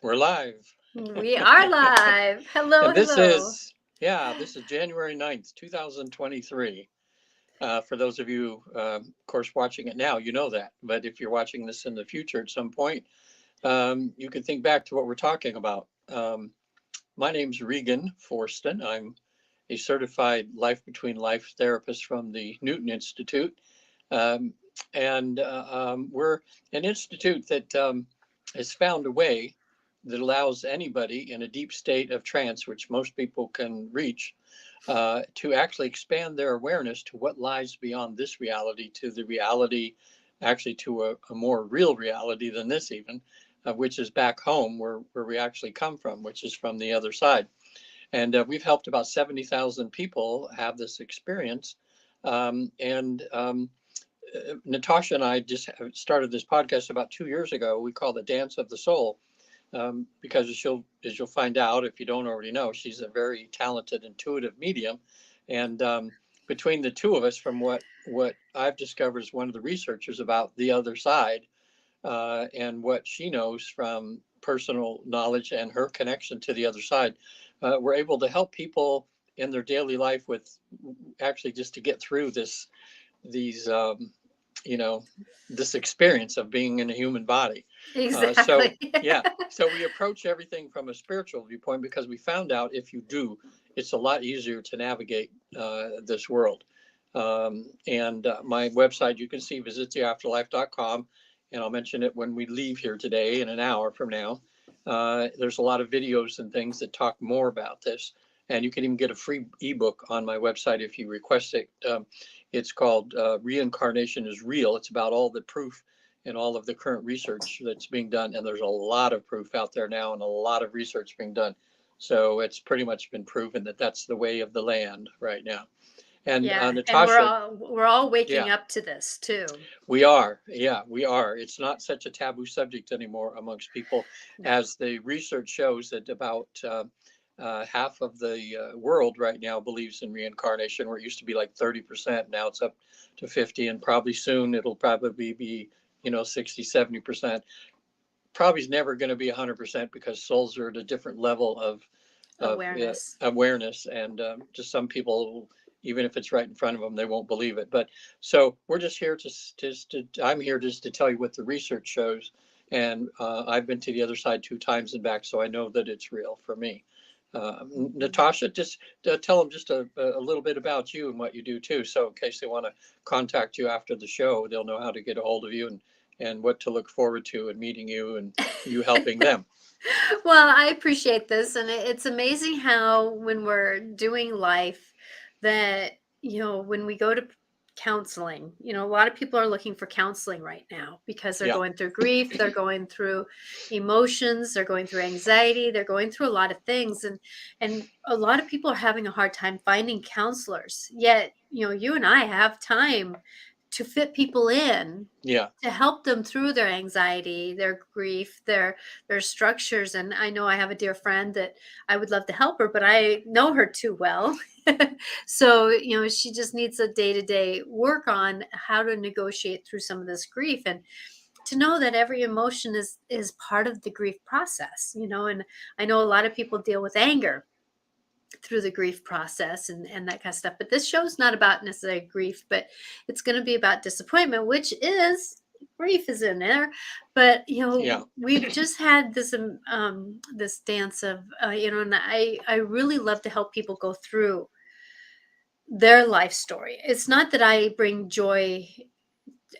We're live. We are live. Hello, And hello. this is January 9th, 2023. For those of you, of course, watching it now, you know that. But if you're watching this in the future at some point, you can think back to what we're talking about. My name's Regan Forston. I'm a certified life between life therapist from the Newton Institute. Um, and we're an institute that has found a way that allows anybody in a deep state of trance, which most people can reach, to actually expand their awareness to what lies beyond this reality, to the reality, actually to a more real reality than this, even, which is back home where we actually come from, which is from the other side. And we've helped about 70,000 people have this experience. And Natasha and I just started this podcast about 2 years ago. We call it Dance of the Soul, because as you'll find out if you don't already know, she's a very talented, intuitive medium, and between the two of us, from what I've discovered as one of the researchers about the other side, and what she knows from personal knowledge and her connection to the other side, we're able to help people in their daily life with actually just to get through these you know this experience of being in a human body. So Exactly. yeah, so we approach everything from a spiritual viewpoint because we found out if you do, it's a lot easier to navigate this world. And my website, you can see, visittheafterlife.com, and I'll mention it when we leave here today in an hour from now. There's a lot of videos and things that talk more about this, and you can even get a free ebook on my website if you request it. It's called Reincarnation is Real. It's about all the proof and all of the current research that's being done. And there's a lot of proof out there now and a lot of research being done. So it's pretty much been proven that that's the way of the land right now. And Yeah, and we're Natasha, all we're all waking yeah, up to this too. we are. Yeah, we are. It's not such a taboo subject anymore amongst people, No. as the research shows that about half of the world right now believes in reincarnation, where it used to be like 30%. Now it's up to 50, and probably soon it'll probably be, 60, 70%. Probably is never going to be 100% because souls are at a different level of Awareness. awareness, and just some people, even if it's right in front of them, they won't believe it. But so we're just here to I'm here just to tell you what the research shows, and I've been to the other side 2 times and back, so I know that it's real for me. Natasha, just tell them just a little bit about you and what you do too. So in case they want to contact you after the show, they'll know how to get a hold of you, and what to look forward to in meeting you and you helping them. Well, I appreciate this, and it's amazing how when we're doing life, that when we go to counseling, a lot of people are looking for counseling right now because they're Yeah. going through grief, they're going through emotions, they're going through anxiety, they're going through a lot of things, and a lot of people are having a hard time finding counselors. Yet, you and I have time to fit people in, Yeah. to help them through their anxiety, their grief, their structures. And I know I have a dear friend that I would love to help her, but I know her too well. So, she just needs a day-to-day work on how to negotiate through some of this grief, and to know that every emotion is part of the grief process. And I know a lot of people deal with anger through the grief process, and that kind of stuff. But this show's not about necessarily grief, but it's going to be about disappointment, which is grief is in there. But Yeah. we've just had this dance of and I really love to help people go through their life story. It's not that I bring joy,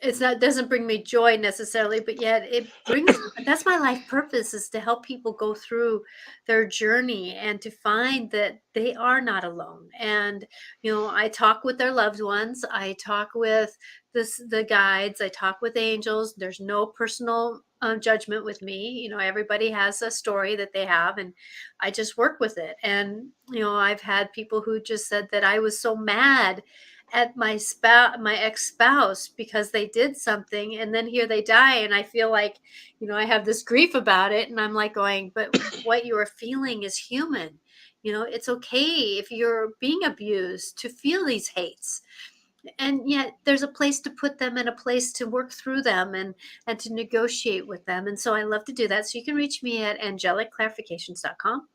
it's not, doesn't bring me joy necessarily, but yet it brings, that's my life purpose, is to help people go through their journey and to find that they are not alone. And I talk with their loved ones, I talk with the guides, I talk with angels. There's no personal judgment with me. Everybody has a story that they have, and I just work with it. And I've had people who just said that I was so mad at my ex-spouse because they did something, and then here they die, and I feel like I have this grief about it, and I'm like going, but what you are feeling is human. It's okay if you're being abused to feel these hates. and yet there's a place to put them and a place to work through them and to negotiate with them. And so I love to do that. So you can reach me at angelicclarifications.com.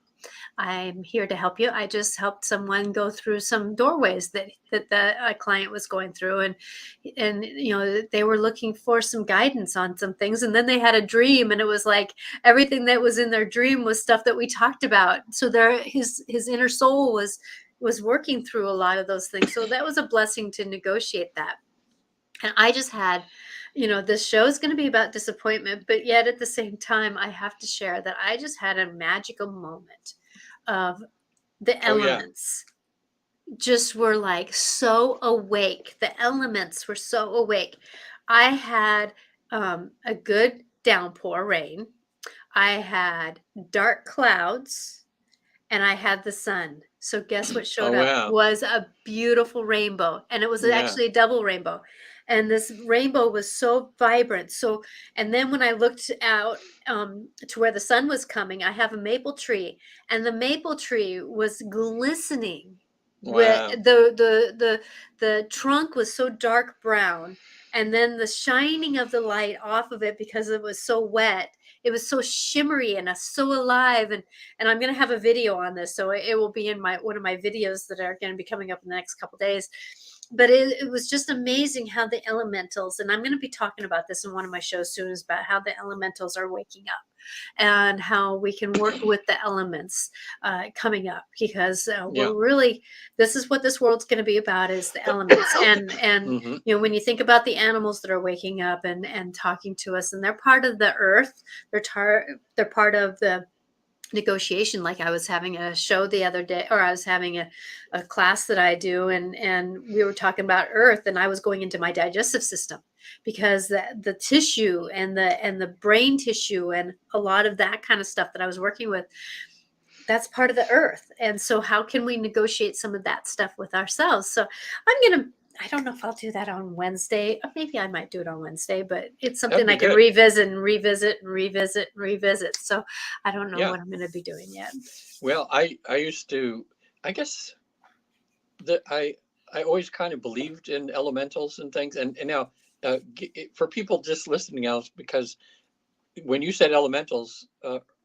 I'm here to help you. I just helped someone go through some doorways that a client was going through, and they were looking for some guidance on some things, and then they had a dream, and it was like everything that was in their dream was stuff that we talked about. So his inner soul was working through a lot of those things. So that was a blessing to negotiate that. And I just had, this show is going to be about disappointment, but yet at the same time, I have to share that I just had a magical moment of the Oh yeah. elements just were like so awake. The elements were so awake. I had a good downpour rain. I had dark clouds, and I had the sun. So guess what showed Oh up wow. was a beautiful rainbow, and it was Yeah. actually a double rainbow. And this rainbow was so vibrant. So, and then when I looked out to where the sun was coming, I have a maple tree, and the maple tree was glistening. With Wow. the trunk was so dark brown, and then the shining of the light off of it, because it was so wet, it was so shimmery and so alive. And I'm going to have a video on this, so it will be in one of my videos that are going to be coming up in the next couple days. But it was just amazing how the elementals, and I'm going to be talking about this in one of my shows soon, is about how the elementals are waking up and how we can work with the elements coming up, because Yeah. we're really, this is what this world's going to be about, is the elements. And hmm when you think about the animals that are waking up and talking to us, and they're part of the earth, they're part of the negotiation. Like I was having a show the other day, or I was having a class that I do, and we were talking about earth, and I was going into my digestive system, because the tissue and the brain tissue and a lot of that kind of stuff that I was working with, that's part of the earth. And so how can we negotiate some of that stuff with ourselves? So I don't know if I'll do that on Wednesday. Or maybe I might do it on Wednesday, but it's something That'd be I can good. revisit and revisit and revisit and revisit. So I don't know Yeah. what I'm going to be doing yet. Well, I used to, I guess that I always kind of believed in elementals and things, and now for people just listening else, because when you said elementals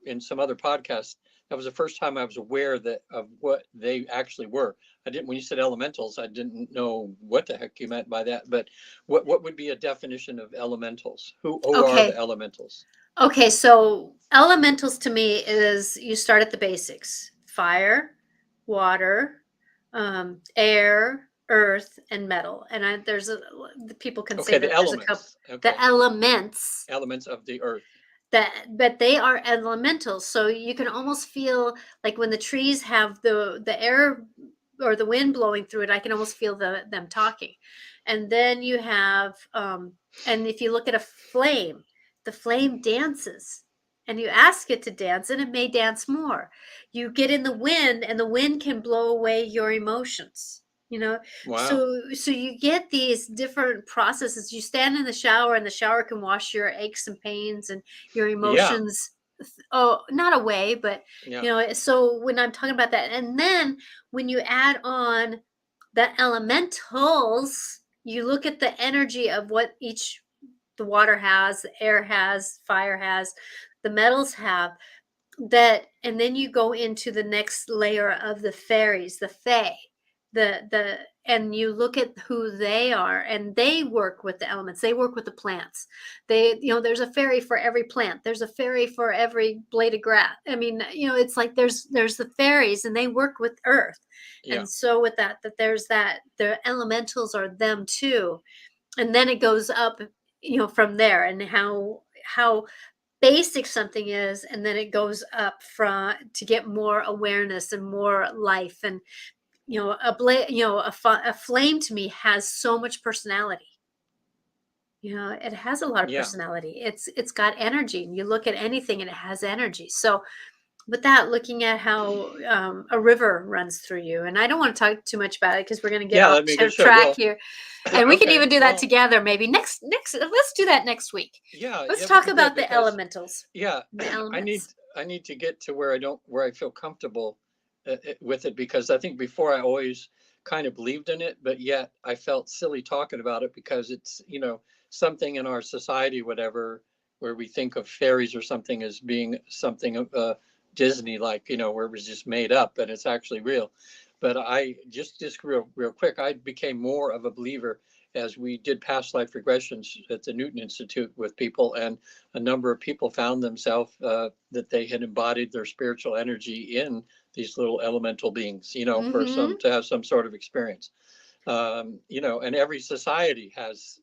in some other podcast, that was the first time I was aware that of what they actually were. I didn't, when you said elementals, I didn't know what the heck you meant by that. But what would be a definition of elementals? Who are the Okay. elementals? Okay. So elementals to me is, you start at the basics: fire, water, air, earth, and metal. And the people can say Okay, the that there's a couple, elements. the Okay, elements of the earth. but they are elementals. So you can almost feel like when the trees have the air or the wind blowing through it, I can almost feel them talking. And then you have and if you look at a flame, the flame dances, and you ask it to dance, and it may dance more. You get in the wind, and the wind can blow away your emotions, you know. Wow. So you get these different processes. You stand in the shower, and the shower can wash your aches and pains and your Yeah. emotions, oh, not away, but Yeah. so when I'm talking about that, and then when you add on the elementals, you look at the energy of what each, the water has, the air has, fire has, the metals have, that, and then you go into the next layer of the fairies, the fae, the and you look at who they are, and they work with the elements, they work with the plants. There's a fairy for every plant, there's a fairy for every blade of grass. I mean, it's like there's the fairies, and they work with earth. Yeah. And so with that there's that, the elementals are them too. And then it goes up, from there, and how basic something is, and then it goes up from to get more awareness and more life. And a flame to me has so much personality. It has a lot of Yeah. personality. It's got energy, and you look at anything and it has energy. So with that, looking at how a river runs through you, and I don't want to talk too much about it, because we're going to get Yeah, off that'd be a good show. track Well, here. And we can okay. even do that Well, together, maybe next. Let's do that next week. yeah, Let's that would talk be about good the because elementals, yeah, the I need elements. I need to get to where I feel comfortable with it, because I think before I always kind of believed in it, but yet I felt silly talking about it because it's, something in our society, whatever, where we think of fairies or something as being something of Disney, like, where it was just made up and it's actually real. But I just real quick, I became more of a believer as we did past life regressions at the Newton Institute with people, and a number of people found themselves that they had embodied their spiritual energy in these little elemental beings, for Mm-hmm. to have some sort of experience. And every society has,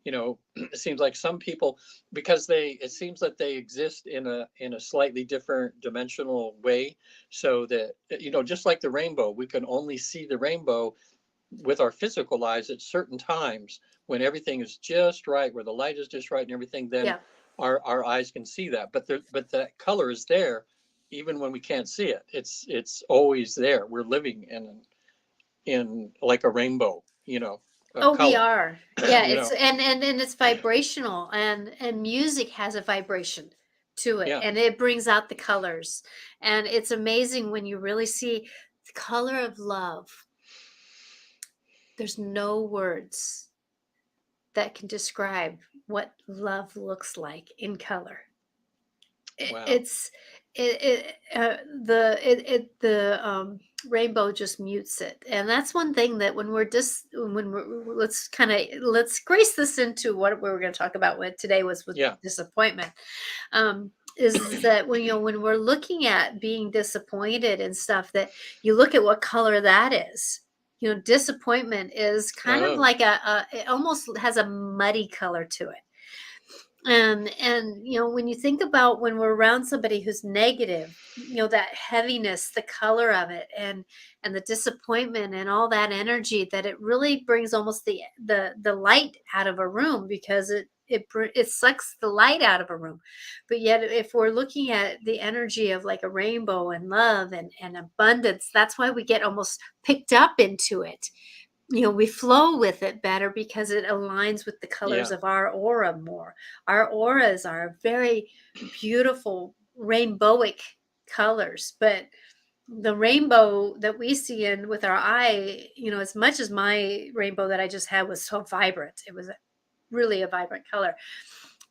it seems like some people, because it seems that they exist in a slightly different dimensional way. So that, just like the rainbow, we can only see the rainbow with our physical eyes at certain times when everything is just right, where the light is just right and everything, then Yeah. our eyes can see that. But that color is there even when we can't see it. It's always there. We're living in like a rainbow, of Oh, we color. are. Yeah, you it's know. and it's vibrational, and music has a vibration to it, Yeah. and it brings out the colors. And it's amazing when you really see the color of love. There's no words that can describe what love looks like in color. It, Wow. it's the rainbow just mutes it, and that's one thing that let's grace this into what we were going to talk about with today was with Yeah. disappointment. Is that when we're looking at being disappointed and stuff, that you look at what color that is. Disappointment is kind of Oh, like it almost has a muddy color to it. And when you think about when we're around somebody who's negative, that heaviness, the color of it, and the disappointment and all that energy, that it really brings almost the light out of a room, because it sucks the light out of a room. But yet if we're looking at the energy of like a rainbow and love and abundance, that's why we get almost picked up into it. We flow with it better because it aligns with the colors yeah. of our aura more. Our auras are very beautiful rainbowic colors, but the rainbow that we see in with our eye, as much as my rainbow that I just had was so vibrant, it was really a vibrant color,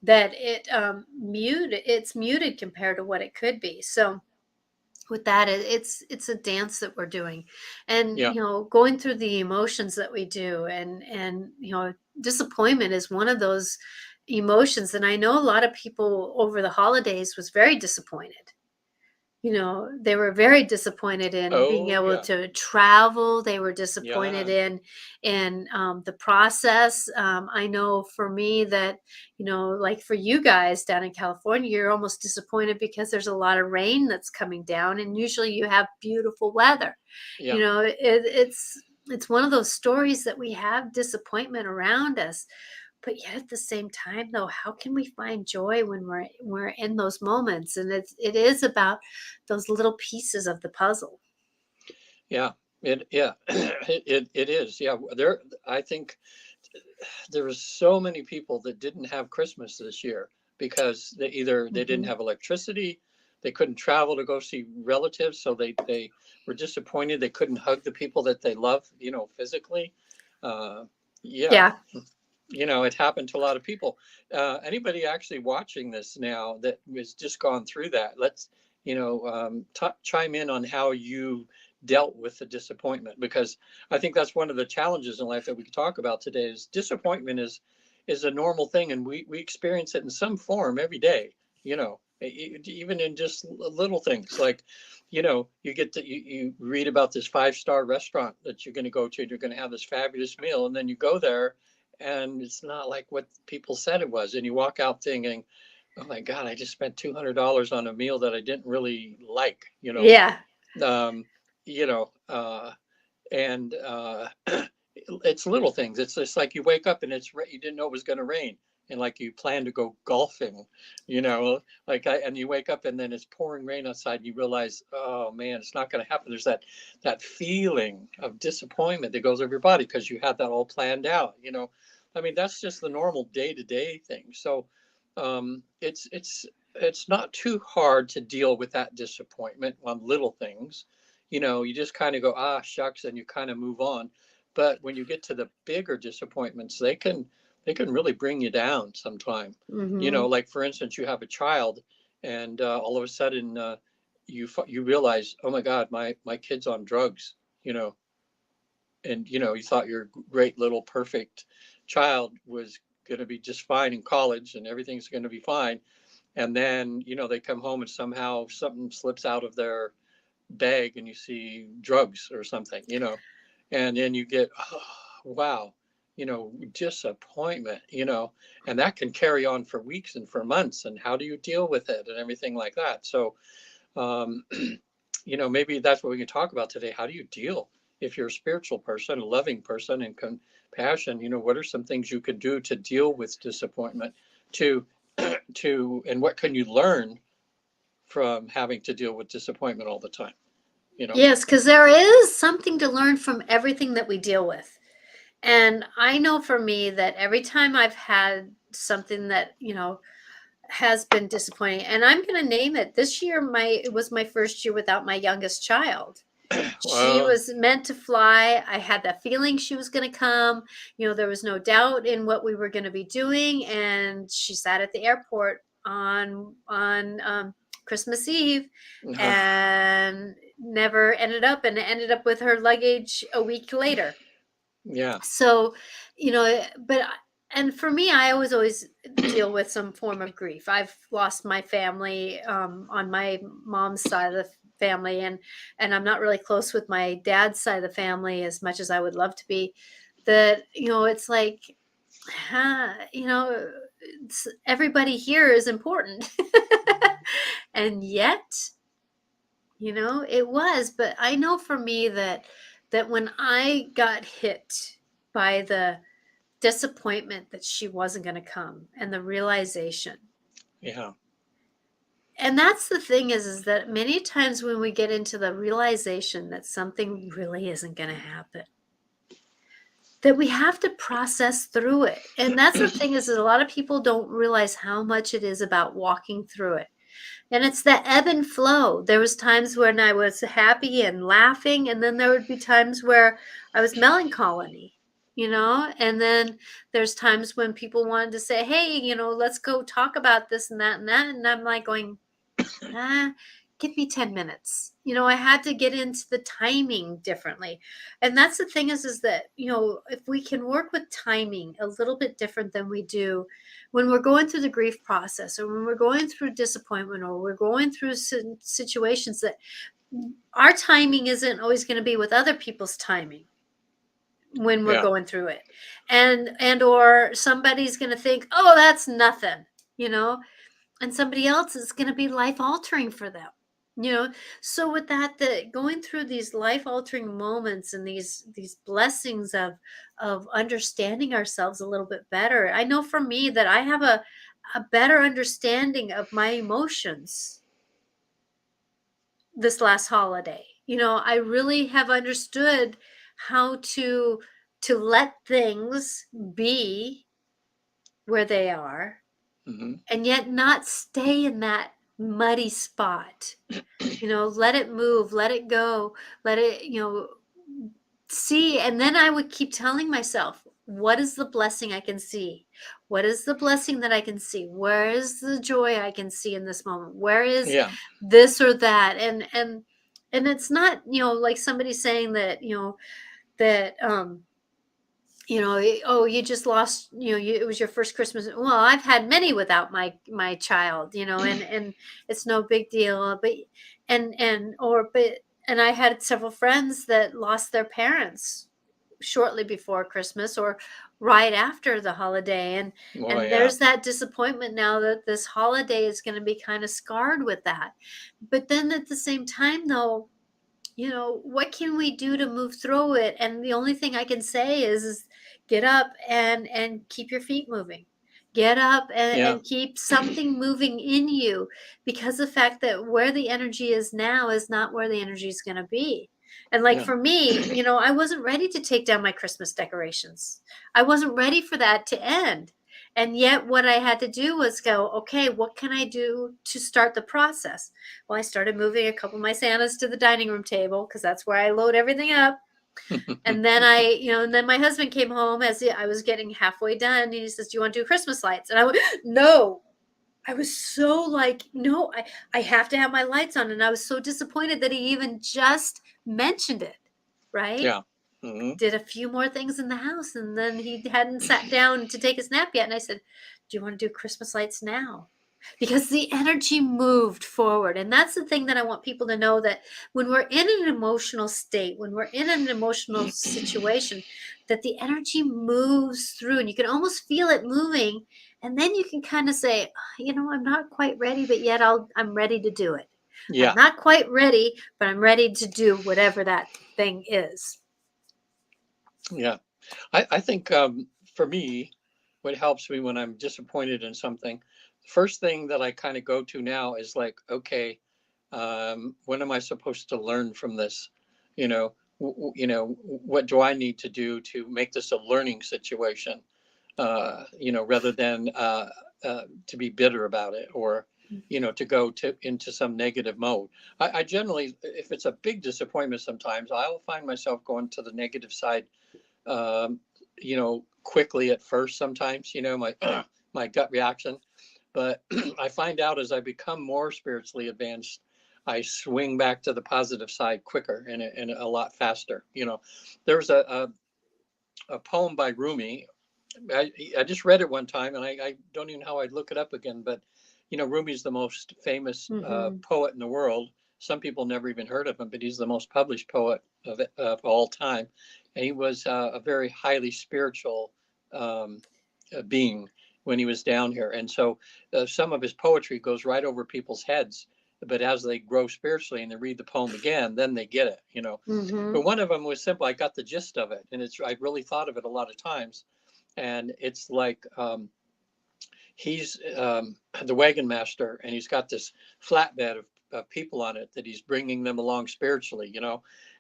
that it's muted compared to what it could be. So with that, it's a dance that we're doing, and Yeah. going through the emotions that we do, and disappointment is one of those emotions. And I know a lot of people over the holidays was very disappointed. They were very disappointed in being Oh, able yeah. to travel. They were disappointed Yeah. in the process. I know for me that, like for you guys down in California, you're almost disappointed because there's a lot of rain that's coming down, and usually you have beautiful weather. Yeah. It's one of those stories that we have disappointment around us. But yet at the same time, though, how can we find joy when we're in those moments? And it is about those little pieces of the puzzle. Yeah. Yeah. It is. Yeah. I think there was so many people that didn't have Christmas this year because they didn't Mhm. have electricity, they couldn't travel to go see relatives, so they were disappointed they couldn't hug the people that they love, physically. Uh, yeah, Yeah. it happened to a lot of people. Anybody actually watching this now that was just gone through that, let's, chime in on how you dealt with the disappointment, because I think that's one of the challenges in life that we can talk about today. Is disappointment is a normal thing, and we experience it in some form every day. Even in just little things like, you get to you read about this 5-star restaurant that you're going to go to, and you're going to have this fabulous meal, and then you go there and it's not like what people said it was, and you walk out thinking, oh my god, I just spent $200 on a meal that I didn't really like. Yeah. um, and it's little things. It's just like you wake up and you didn't know it was going to rain, and like you plan to go golfing, and you wake up and then it's pouring rain outside, and you realize, oh man, it's not going to happen. There's that feeling of disappointment that goes over your body because you had that all planned out. I mean, that's just the normal day to day thing. So it's not too hard to deal with that disappointment on little things. you just kind of go, ah, shucks, and you kind of move on. But when you get to the bigger disappointments, they can really bring you down sometime. Mm-hmm. Like for instance, you have a child, and all of a sudden you realize, oh my God, my kid's on drugs. You know, and you thought your great little perfect child was going to be just fine in college, and everything's going to be fine. And then they come home and somehow something slips out of their bag, and you see drugs or something, and then you get, oh, wow, disappointment, and that can carry on for weeks and for months. And how do you deal with it and everything like that? So, um, maybe that's what we can talk about today. How do you deal if you're a spiritual person, a loving person, and compassion? What are some things you could do to deal with disappointment? To, and what can you learn from having to deal with disappointment all the time? Yes, because there is something to learn from everything that we deal with. And I know for me that every time I've had something that, has been disappointing, and I'm going to name it. This year, it was my first year without my youngest child. She Well, was meant to fly. I had that feeling she was going to come. There was no doubt in what we were going to be doing, and she sat at the airport on Christmas Eve, and never ended up with her luggage a week later. yeah, So, and for me, I always deal with some form of grief. I've lost my family on my mom's side of the family, and I'm not really close with my dad's side of the family as much as I would love to be. That it's like, huh, everybody here is important, and yet, it was. But I know for me that when I got hit by the disappointment that she wasn't going to come, and the realization, yeah, and that's the thing is that many times when we get into the realization that something really isn't going to happen, that we have to process through it. And that's the thing is that a lot of people don't realize how much it is about walking through it. And it's the ebb and flow. There was times when I was happy and laughing, and then there would be times where I was melancholy, and then there's times when people wanted to say, hey, let's go talk about this and that and that. And I'm like going, give me 10 minutes. I had to get into the timing differently. And that's the thing is that, if we can work with timing a little bit different than we do when we're going through the grief process, or when we're going through disappointment, or we're going through situations, that our timing isn't always going to be with other people's timing when we're yeah, going through it. Or somebody's going to think, oh, that's nothing, and somebody else is going to be life altering for them. So with that, going through these life altering moments and these blessings of understanding ourselves a little bit better, I know for me that I have a better understanding of my emotions this last holiday. I really have understood how to let things be where they are, hmm, and yet not stay in that muddy spot. Let it move, let it go, let it, see. And then I would keep telling myself, what is the blessing I can see? What is the blessing that I can see? Where is the joy I can see in this moment? Where is yeah, this or that? And it's not, like somebody saying that, that oh, you just lost, it was your first Christmas. Well, I've had many without my child, and it's no big deal. But and I had several friends that lost their parents shortly before Christmas or right after the holiday, well, and yeah, there's that disappointment now that this holiday is going to be kind of scarred with that. But then at the same time, though, what can we do to move through it? And the only thing I can say is get up and keep your feet moving. Get up yeah, and keep something moving in you, because the fact that where the energy is now is not where the energy is going to be. And like yeah, for me, I wasn't ready to take down my Christmas decorations. I wasn't ready for that to end. And yet what I had to do was go, okay, what can I do to start the process? Well, I started moving a couple of my Santas to the dining room table because that's where I load everything up. And then and then my husband came home as I was getting halfway done. And he says, do you want to do Christmas lights? And I went, no. I was so like, no, I have to have my lights on. And I was so disappointed that he even just mentioned it. Right. Yeah. Mm-hmm. Did a few more things in the house. And then he hadn't sat down to take his nap yet. And I said, do you want to do Christmas lights now? Because the energy moved forward. And that's the thing that I want people to know, that when we're in an emotional state, when we're in an emotional situation, that the energy moves through and you can almost feel it moving. And then you can kind of say, I'm not quite ready, but yet I'm ready to do it. Yeah. I'm not quite ready, but I'm ready to do whatever that thing is. Yeah. I think for me, what helps me when I'm disappointed in something, the first thing that I kind of go to now is like, okay, what am I supposed to learn from this? What do I need to do to make this a learning situation? Rather than to be bitter about it, or to go into some negative mode. I generally, if it's a big disappointment, sometimes I'll find myself going to the negative side, quickly at first. Sometimes, my my gut reaction, but I find out as I become more spiritually advanced, I swing back to the positive side quicker and a lot faster. There's a poem by Rumi. I just read it one time, and I don't even know how I'd look it up again. But Rumi's the most famous poet in the world. Some people never even heard of him, but he's the most published poet of all time, and he was a very highly spiritual being when he was down here. And so some of his poetry goes right over people's heads. But as they grow spiritually and they read the poem again, then they get it. But one of them was simple. I got the gist of it, and I really thought of it a lot of times. And it's like he's the wagon master, and he's got this flatbed of people on it that he's bringing them along spiritually,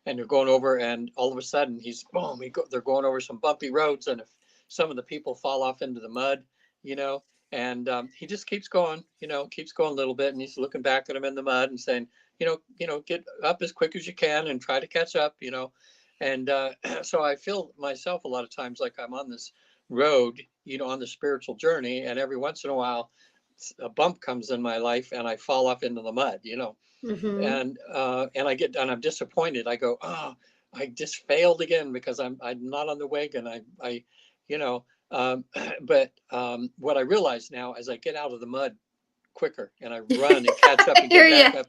and they're going over, and all of a sudden they're going over some bumpy roads, and if some of the people fall off into the mud, and he just keeps going a little bit, and he's looking back at them in the mud and saying, get up as quick as you can and try to catch up, and so I feel myself a lot of times like I'm on this road, on the spiritual journey, and every once in a while a bump comes in my life and I fall off into the mud, and I'm disappointed. I go, oh, I just failed again because I'm not on the wagon. But what I realize now, as I get out of the mud quicker and I run and catch up and get back up,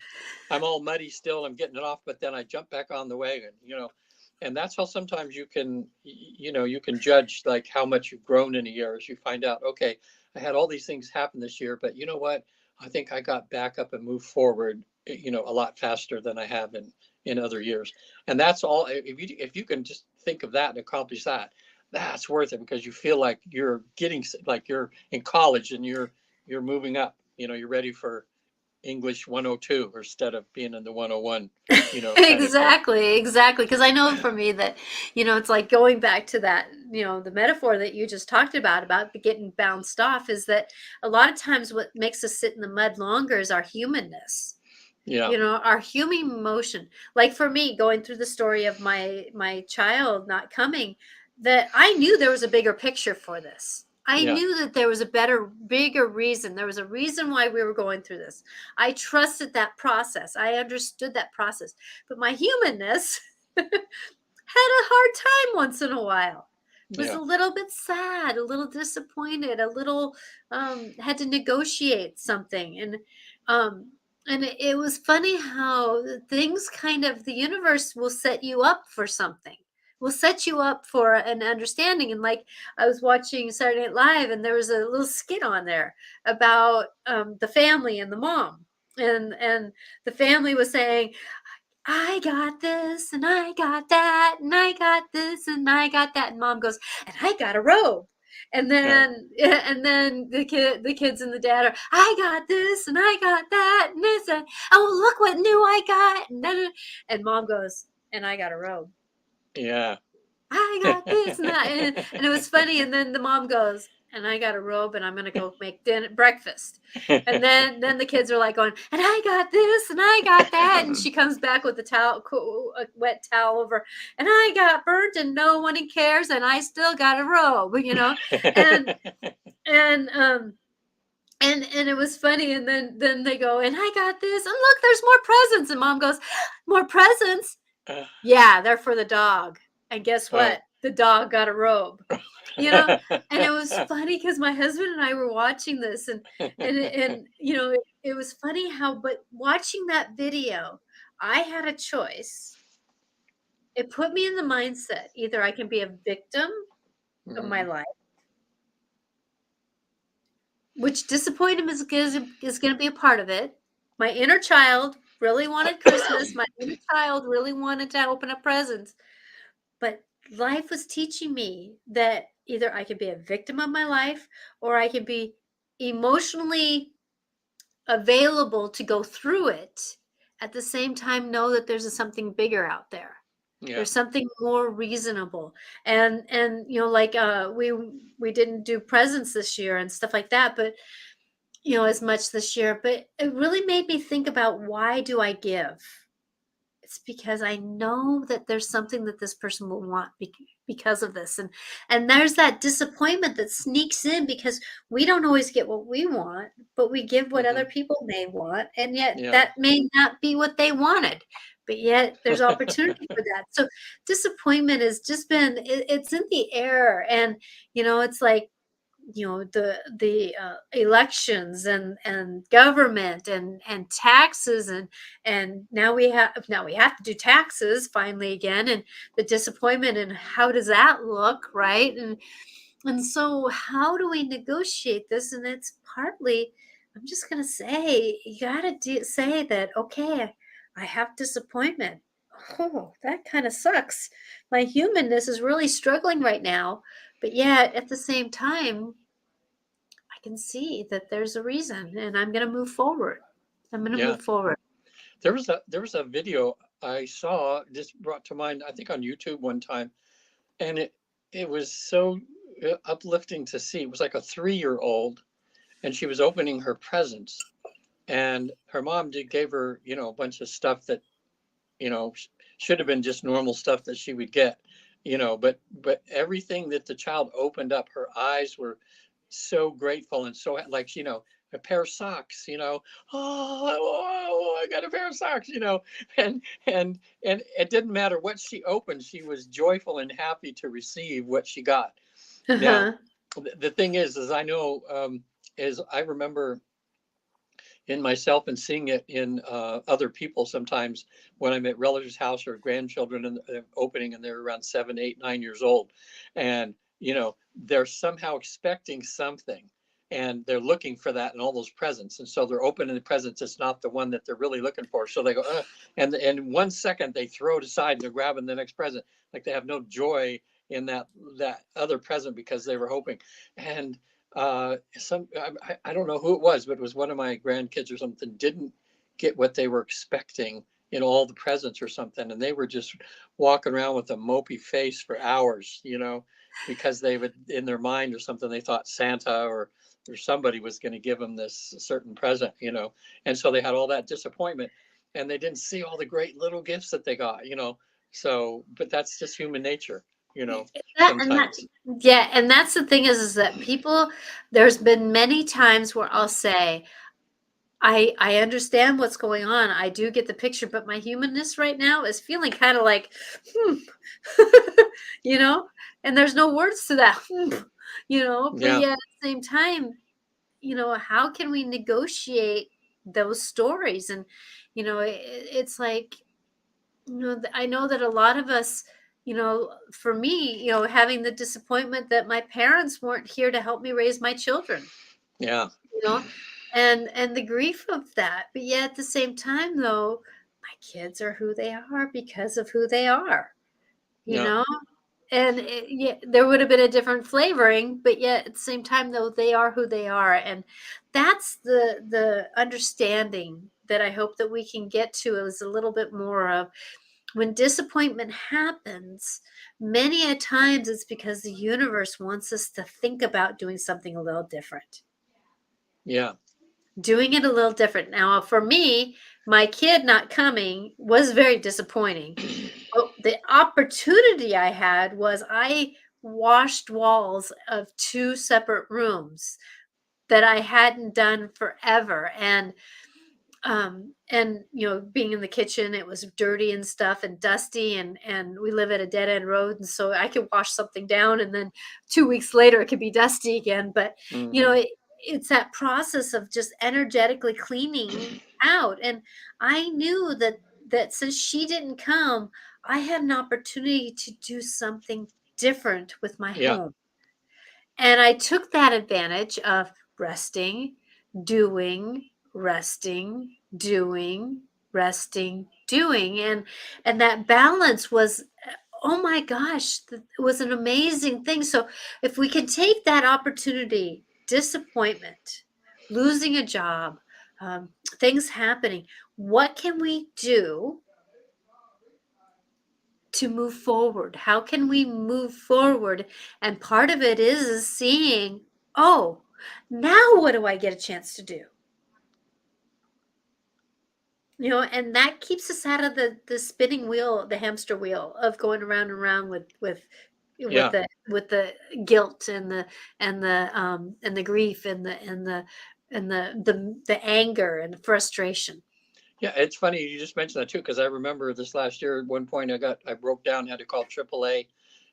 I'm all muddy still. I'm getting it off, but then I jump back on the wagon, and that's how sometimes you can judge like how much you've grown in a year, as you find out, okay, I had all these things happen this year, but you know what? I think I got back up and moved forward, a lot faster than I have in other years. And that's all. If you can just think of that and accomplish that, that's worth it, because you feel like you're getting, like you're in college and you're moving up. You're ready for English 102 instead of being in the 101, Exactly. Because I know for me that, it's like going back to that, the metaphor that you just talked about getting bounced off, is that a lot of times what makes us sit in the mud longer is our humanness. Yeah. Our human emotion. Like for me, going through the story of my child not coming, that I knew there was a bigger picture for this. I knew that there was a bigger reason. There was a reason why we were going through this. I trusted that process. I understood that process. But my humanness had a hard time once in a while. Was a little bit sad, a little disappointed, a little had to negotiate something. And it was funny how things the universe will set you up for something. Will set you up for an understanding. And like I was watching Saturday Night Live, and there was a little skit on there about the family and the mom, and the family was saying, I got this and I got that and I got this and I got that, and mom goes, and I got a robe. And then the kids and the dad are, I got this and I got that, and this, and oh, look what new I got, and mom goes, and I got a robe. Yeah. I got this and that. And it was funny. And then the mom goes, and I got a robe, and I'm going to go make breakfast. And then the kids are like going, and I got this, and I got that. And she comes back with a wet towel over, and I got burnt, and no one cares, and I still got a robe, and, and, and it was funny. And then they go, and I got this, and look, there's more presents. And Mom goes, more presents? Yeah, they're for the dog. And guess what? The dog got a robe, and it was funny because my husband and I were watching this, and it was funny but watching that video, I had a choice. It put me in the mindset, either I can be a victim of my life, which disappointment is going to be a part of it. My inner child really wanted Christmas. My inner child really wanted to open up presents. But life was teaching me that either I could be a victim of my life, or I could be emotionally available to go through it. At the same time, know that there's something bigger out there. Yeah. There's something more reasonable. And like we didn't do presents this year and stuff like that, but as much this year. But it really made me think about, why do I give? It's because I know that there's something that this person will want because of this. And there's that disappointment that sneaks in, because we don't always get what we want, but we give what other people may want. And yet that may not be what they wanted, but yet there's opportunity for that. So disappointment has just been, it's in the air. And, it's like, the elections and government and taxes, and now we have to do taxes finally again, and the disappointment, and how does that look, right? And so how do we negotiate this? And it's partly, I'm just going to say, you got to say that, okay, I have disappointment. Oh, that kind of sucks. My humanness is really struggling right now. But yet, at the same time, I can see that there's a reason, and I'm going to move forward. I'm going to move forward. There was a video I saw, just brought to mind, I think on YouTube one time, and it was so uplifting to see. It was like a 3-year-old, and she was opening her presents, and her mom gave her, a bunch of stuff that, should have been just normal stuff that she would get, but everything that the child opened up, her eyes were so grateful, and so, like, a pair of socks, oh, I got a pair of socks, and it didn't matter what she opened, she was joyful and happy to receive what she got. Now, the thing is I know, is I remember in myself and seeing it in other people sometimes when I'm at relatives' house or grandchildren and opening, and they're around 7, 8, 9 years old, and they're somehow expecting something, and they're looking for that in all those presents, and so they're opening the presents. It's not the one that they're really looking for, so they go and in 1 second they throw it aside and they're grabbing the next present, like they have no joy in that other present because they were hoping. And I don't know who it was, but it was one of my grandkids or something, didn't get what they were expecting in all the presents or something, and they were just walking around with a mopey face for hours, because they would, in their mind or something, they thought Santa or somebody was going to give them this certain present, and so they had all that disappointment, and they didn't see all the great little gifts that they got, so, but that's just human nature, sometimes. And that's the thing is that people, there's been many times where I'll say, I understand what's going on. I do get the picture, but my humanness right now is feeling kind of like, and there's no words to that, but yeah, at the same time, how can we negotiate those stories? And, it's like, I know that a lot of us, for me, having the disappointment that my parents weren't here to help me raise my children. Yeah. And the grief of that. But yet at the same time, though, my kids are who they are because of who they are, and there would have been a different flavoring, but yet at the same time, though, they are who they are. And that's the understanding that I hope that we can get to, is a little bit more of, when disappointment happens, many a times it's because the universe wants us to think about doing something a little different. Yeah. Doing it a little different. Now, for me, my kid not coming was very disappointing. But the opportunity I had was I washed walls of 2 separate rooms that I hadn't done forever, and being in the kitchen, it was dirty and stuff and dusty, and we live at a dead end road, and so I could wash something down and then 2 weeks later it could be dusty again. But Hmm. it's that process of just energetically cleaning out. And I knew that since she didn't come, I had an opportunity to do something different with my Yeah. home. And I took that advantage of resting, doing, resting, doing, resting, doing. And that balance was, oh my gosh, it was an amazing thing. So if we can take that opportunity, disappointment, losing a job, things happening, what can we do to move forward? How can we move forward? And part of it is seeing, oh, now what do I get a chance to do? And that keeps us out of the spinning wheel, the hamster wheel of going around and around with Yeah. the guilt and the grief and the anger and the frustration. Yeah, it's funny you just mentioned that too, because I remember this last year at one point I broke down, had to call AAA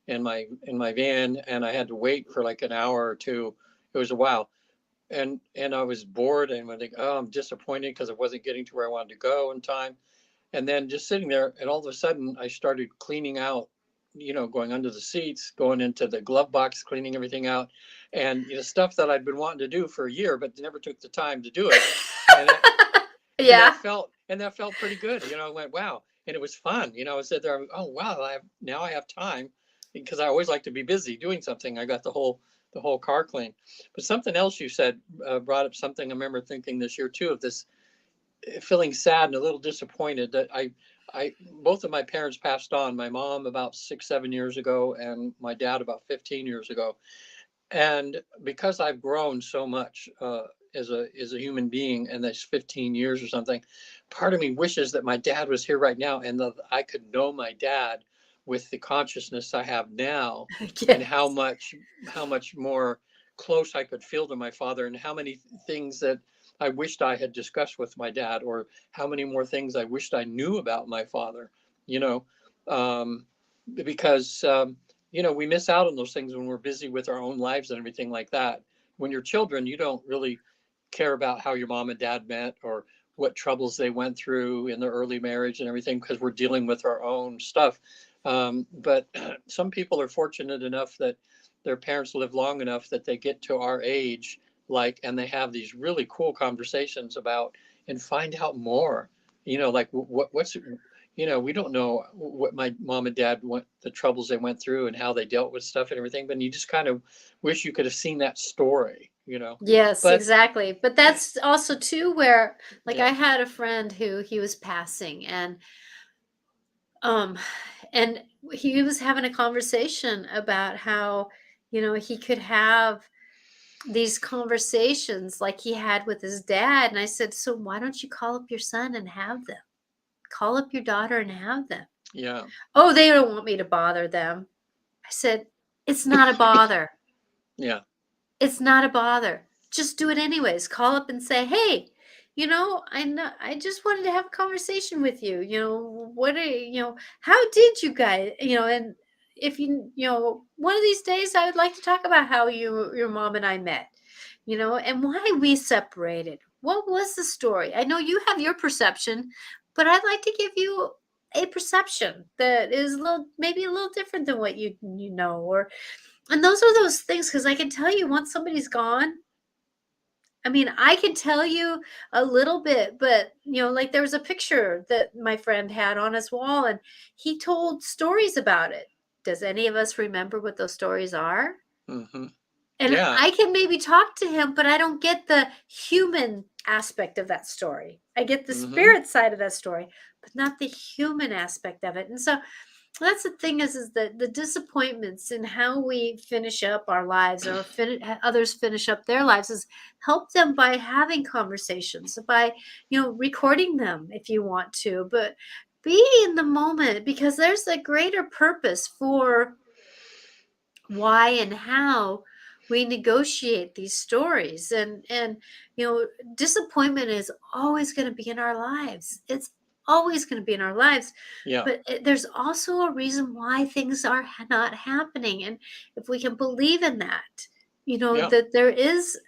in my van, and I had to wait for like an hour or two. It was a while, and I was bored and I think, oh, I'm disappointed because I wasn't getting to where I wanted to go in time. And then just sitting there, and all of a sudden I started cleaning out, going under the seats, going into the glove box, cleaning everything out, and stuff that I'd been wanting to do for a year, but never took the time to do it. And and Yeah. that felt pretty good. I went, wow. And it was fun. I said there, oh wow, now I have time, because I always like to be busy doing something. I got the whole car clean. But something else you said brought up something I remember thinking this year too, of this feeling sad and a little disappointed that I both of my parents passed on. My mom about 6, 7 years ago, and my dad about 15 years ago. And because I've grown so much as a human being in this 15 years or something, part of me wishes that my dad was here right now, and that I could know my dad with the consciousness I have now, and how Yes. much more close I could feel to my father, and how many things that I wished I had discussed with my dad, or how many more things I wished I knew about my father. You know, um, because we miss out on those things when we're busy with our own lives and everything like that. When you're children, you don't really care about how your mom and dad met, or what troubles they went through in their early marriage and everything, because we're dealing with our own stuff. But some people are fortunate enough that their parents live long enough that they get to our age, and they have these really cool conversations about and find out more. Like what's we don't know what my mom and dad went, the troubles they went through, and how they dealt with stuff and everything. But you just kind of wish you could have seen that story. Yes, But exactly. But that's also too where, like, yeah, I had a friend who he was passing, um and he was having a conversation about how, he could have these conversations like he had with his dad. And I said, so why don't you call up your son and have them? Call up your daughter and have them. yeah, Oh, they don't want me to bother them. I said, it's not a bother. yeah, It's not a bother. Just do it anyways. Call up and say, "Hey, I just wanted to have a conversation with you. What are how did you guys, and if one of these days I would like to talk about how your mom and I met, and why we separated. What was the story? I know you have your perception, but I'd like to give you a perception that is maybe a little different than what you know, or and those are those things, because I can tell you once somebody's gone, I mean, I can tell you a little bit, but like there was a picture that my friend had on his wall, and he told stories about it. Does any of us remember what those stories are? hmm And yeah, I can maybe talk to him, but I don't get the human aspect of that story. I get the Hmm. spirit side of that story, but not the human aspect of it. And so that's the thing is that the disappointments in how we finish up our lives or others finish up their lives is help them by having conversations, by, recording them if you want to, but be in the moment because there's a greater purpose for why and how we negotiate these stories. And disappointment is always going to be in our lives. It's always going to be in our lives, Yeah. but there's also a reason why things are not happening. And if we can believe in that, Yeah. that there is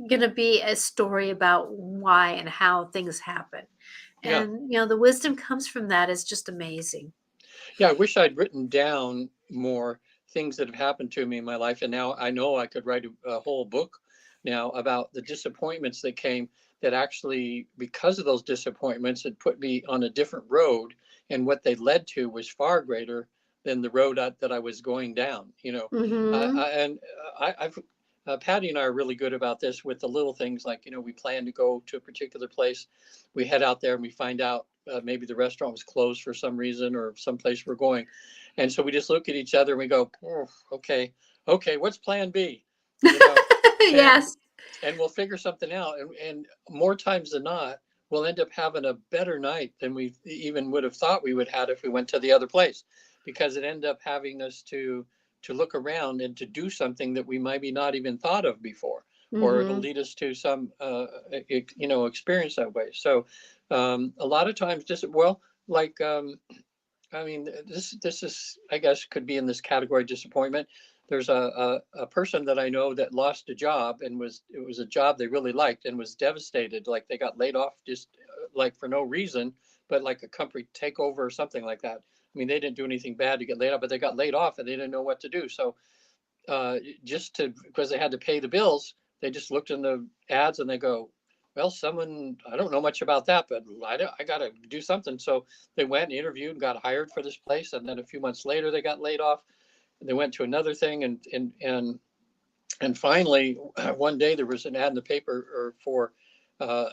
going to be a story about why and how things happen, Yeah. and the wisdom comes from that is just amazing. Yeah. I wish I'd written down more things that have happened to me in my life. And now I know I could write a whole book now about the disappointments that came, that actually, because of those disappointments, it put me on a different road. And what they led to was far greater than the road that I was going down, Hmm. and I've, Patty and I are really good about this with the little things like, we plan to go to a particular place. We head out there and we find out maybe the restaurant was closed for some reason or someplace we're going. And so we just look at each other and we go, "Oh, okay, okay, what's plan B? You know, and Yes. and we'll figure something out. And more times than not, we'll end up having a better night than we even would have thought we would have if we went to the other place, because it ended up having us to look around and to do something that we maybe not even thought of before, or it'll Hmm. lead us to some experience that way. So a lot of times, just well, like I mean, this is, I guess, could be in this category, disappointment. There's a person that I know that lost a job, and it was a job they really liked, and was devastated. Like they got laid off just like for no reason, but like a company takeover or something like that. I mean, they didn't do anything bad to get laid off, but they got laid off and they didn't know what to do. So just to, because they had to pay the bills, they just looked in the ads and they go, well, someone, I don't know much about that, but I got to do something. So they went and interviewed and got hired for this place. And then a few months later, they got laid off. They went to another thing. And finally, one day there was an ad in the paper or for uh,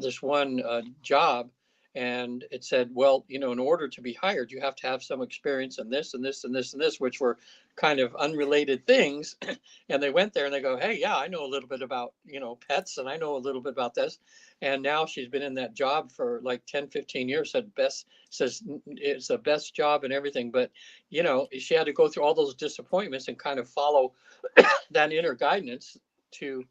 this one job. And it said, well, in order to be hired, you have to have some experience in this and this and this and this, which were kind of unrelated things. And they went there and they go, hey, yeah, I know a little bit about, pets, and I know a little bit about this. And now she's been in that job for like 10, 15 years, says it's the best job and everything. But, she had to go through all those disappointments and kind of follow that inner guidance to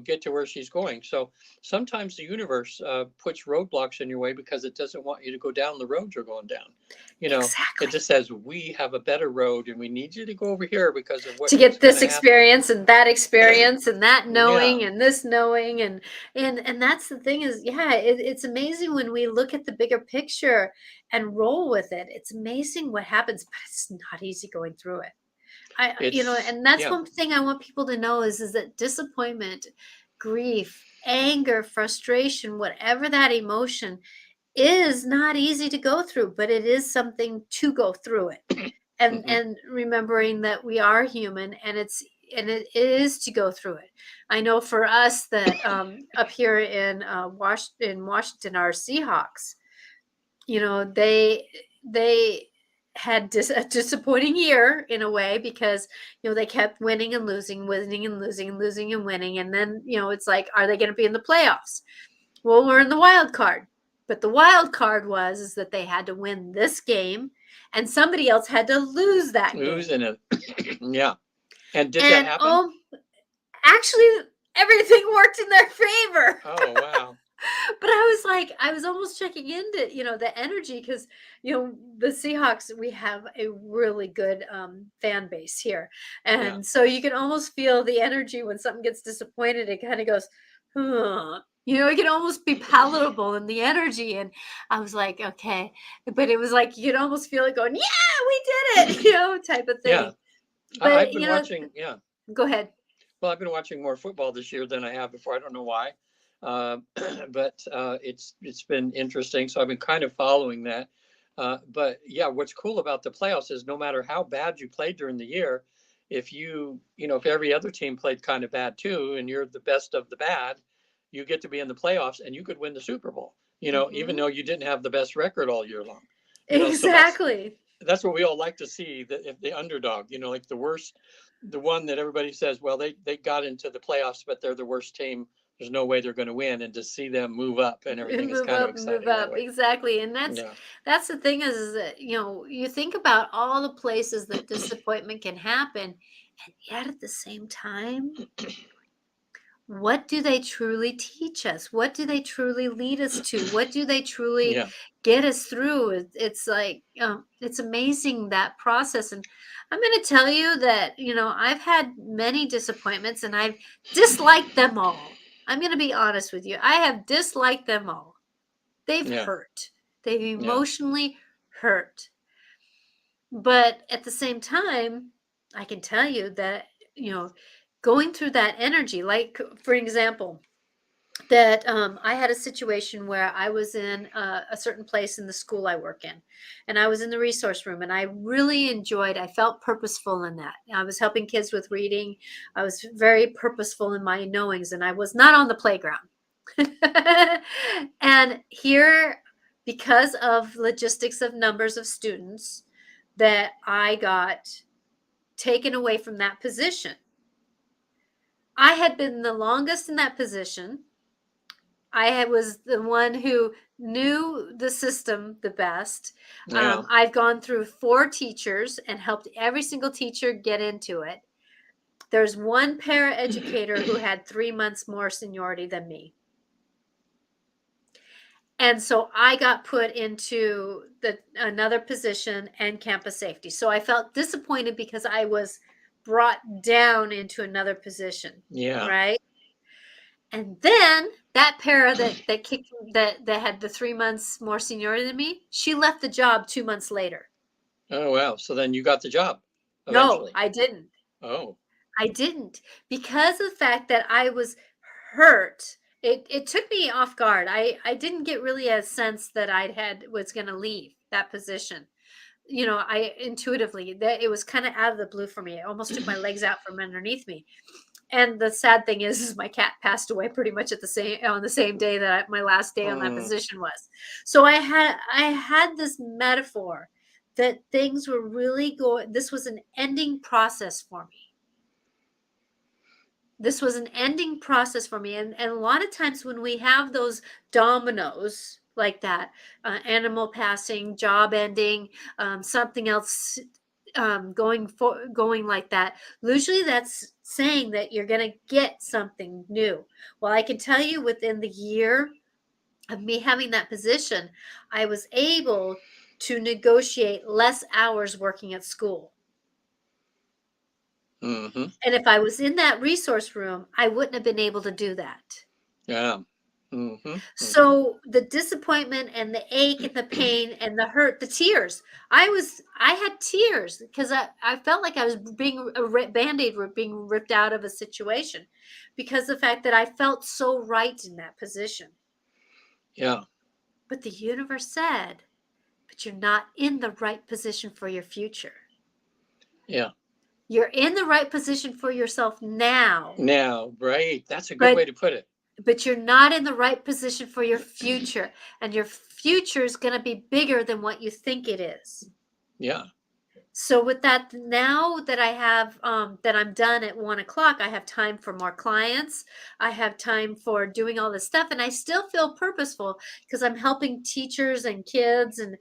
get to where she's going. So sometimes the universe puts roadblocks in your way because it doesn't want you to go down the road you're going down. It Exactly. just says we have a better road and we need you to go over here because of To what's get going this to happen. experience and that Yeah. knowing and this knowing and that's the thing is, yeah, it's amazing when we look at the bigger picture and roll with it. It's amazing what happens, but it's not easy going through it. It's And that's yeah. one thing I want people to know is that disappointment, grief, anger, frustration, whatever that emotion is not easy to go through, but it is something to go through it. And Hmm. remembering that we are human and it is to go through it. I know for us that up here in Washington, our Seahawks, they had a disappointing year in a way because they kept winning and losing and losing and winning, and then it's like, are they going to be in the playoffs? Well, we're in the wild card, but the wild card was is that they had to win this game, and somebody else had to lose that game. Losing it. Yeah. And did that And happen? actually, everything worked in their favor. Oh, wow. But I was like, I was almost checking into, the energy because, the Seahawks, we have a really good fan base here. Yeah. And so you can almost feel the energy when something gets disappointed. It kind of goes, huh. It can almost be palatable in the energy. And I was like, okay. But it was like, you could almost feel it going, yeah, we did it, type of Yeah. thing. But, I've been watching. Yeah. go ahead. Well, I've been watching more football this year than I have before. I don't know why, uh, but it's been interesting. So I've been kind of following that. But yeah, what's cool about the playoffs is no matter how bad you played during the year, if if every other team played kind of bad too, and you're the best of the bad, you get to be in the playoffs and you could win the Super Bowl, you know, even though you didn't have the best record all year long, you know. So Exactly. that's what we all like to see, that if the underdog, you know, like the worst, the one that everybody says, well, they got into the playoffs, but they're the worst team. There's no way they're going to win, and to see them move up and everything is Move kind of up, move exciting that up. way. Exactly. And Yeah. that's the thing is that, you know, you think about all the places that disappointment can happen, and yet at the same time, what do they truly teach us? What do they truly lead us to? What do they truly Yeah. get us through? It's like, it's amazing, that process. And I'm going to tell you that, you know, I've had many disappointments and I've disliked them all. I'm going to be honest with you. I have disliked them all. They've Yeah. hurt. They've Yeah. emotionally hurt. But at the same time, I can tell you that, you know, going through that energy, like for example, that I had a situation where I was in a certain place in the school I work in, and I was in the resource room, and I really enjoyed. I felt purposeful in that. I was helping kids with reading. I was very purposeful in my knowings, and I was not on the playground. And here, because of logistics of numbers of students, that I got taken away from that position. I had been the longest in that position. Was the one who knew the system the best. Yeah. I've gone through 4 teachers and helped every single teacher get into it. There's one paraeducator who had 3 months more seniority than me. And so I got put into another position and campus safety. So I felt disappointed because I was brought down into another position. Yeah. Right. And then that para that kicked that had the 3 months more seniority than me, she left the job 2 months later. Oh, wow. So then you got the job No, eventually. I didn't. Oh. I didn't, because of the fact that I was hurt. It took me off guard. I didn't get really a sense that was going to leave that position. You know, I intuitively, that it was kind of out of the blue for me. It almost took my legs out from underneath me. And the sad thing is my cat passed away pretty much on the same day that my last day on that position was. So I had this metaphor that things were really going. This was an ending process for me. This was an ending process for me. And a lot of times when we have those dominoes like that, animal passing, job ending, something else going like that, usually that's saying that you're going to get something new. Well, I can tell you within the year of me having that position, I was able to negotiate less hours working at school. Mm-hmm. And if I was in that resource room, I wouldn't have been able to do that. Yeah. Mm-hmm. Mm-hmm. So the disappointment and the ache and the pain and the hurt, the tears, I had tears because I felt like I was being a Band-Aid being ripped out of a situation, because the fact that I felt so right in that position. Yeah. But the universe said, but you're not in the right position for your future. Yeah. You're in the right position for yourself now. Now, right. That's a good way to put it. But you're not in the right position for your future. And your future is going to be bigger than what you think it is. Yeah. So with that, now that I have, that I'm done at 1:00, I have time for more clients. I have time for doing all this stuff. And I still feel purposeful because I'm helping teachers and kids and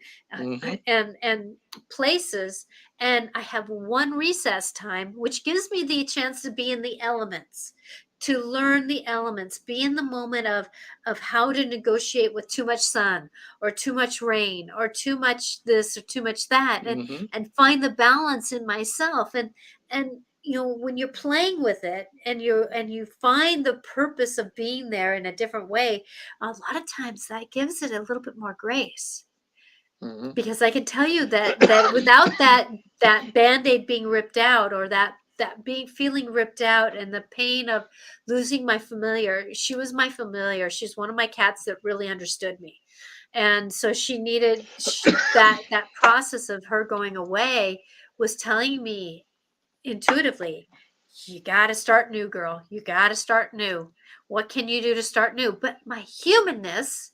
places. And I have one recess time, which gives me the chance to be in the elements, to learn the elements, be in the moment of how to negotiate with too much sun or too much rain or too much this or too much that, and find the balance in myself. And you know, when you're playing with it and you find the purpose of being there in a different way, a lot of times that gives it a little bit more grace. Because I can tell you that without that Band-Aid being ripped out, or that feeling ripped out, and the pain of losing my familiar. She was my familiar. She's one of my cats that really understood me. And so she needed that process of her going away was telling me intuitively, you got to start new, girl. You got to start new. What can you do to start new? But my humanness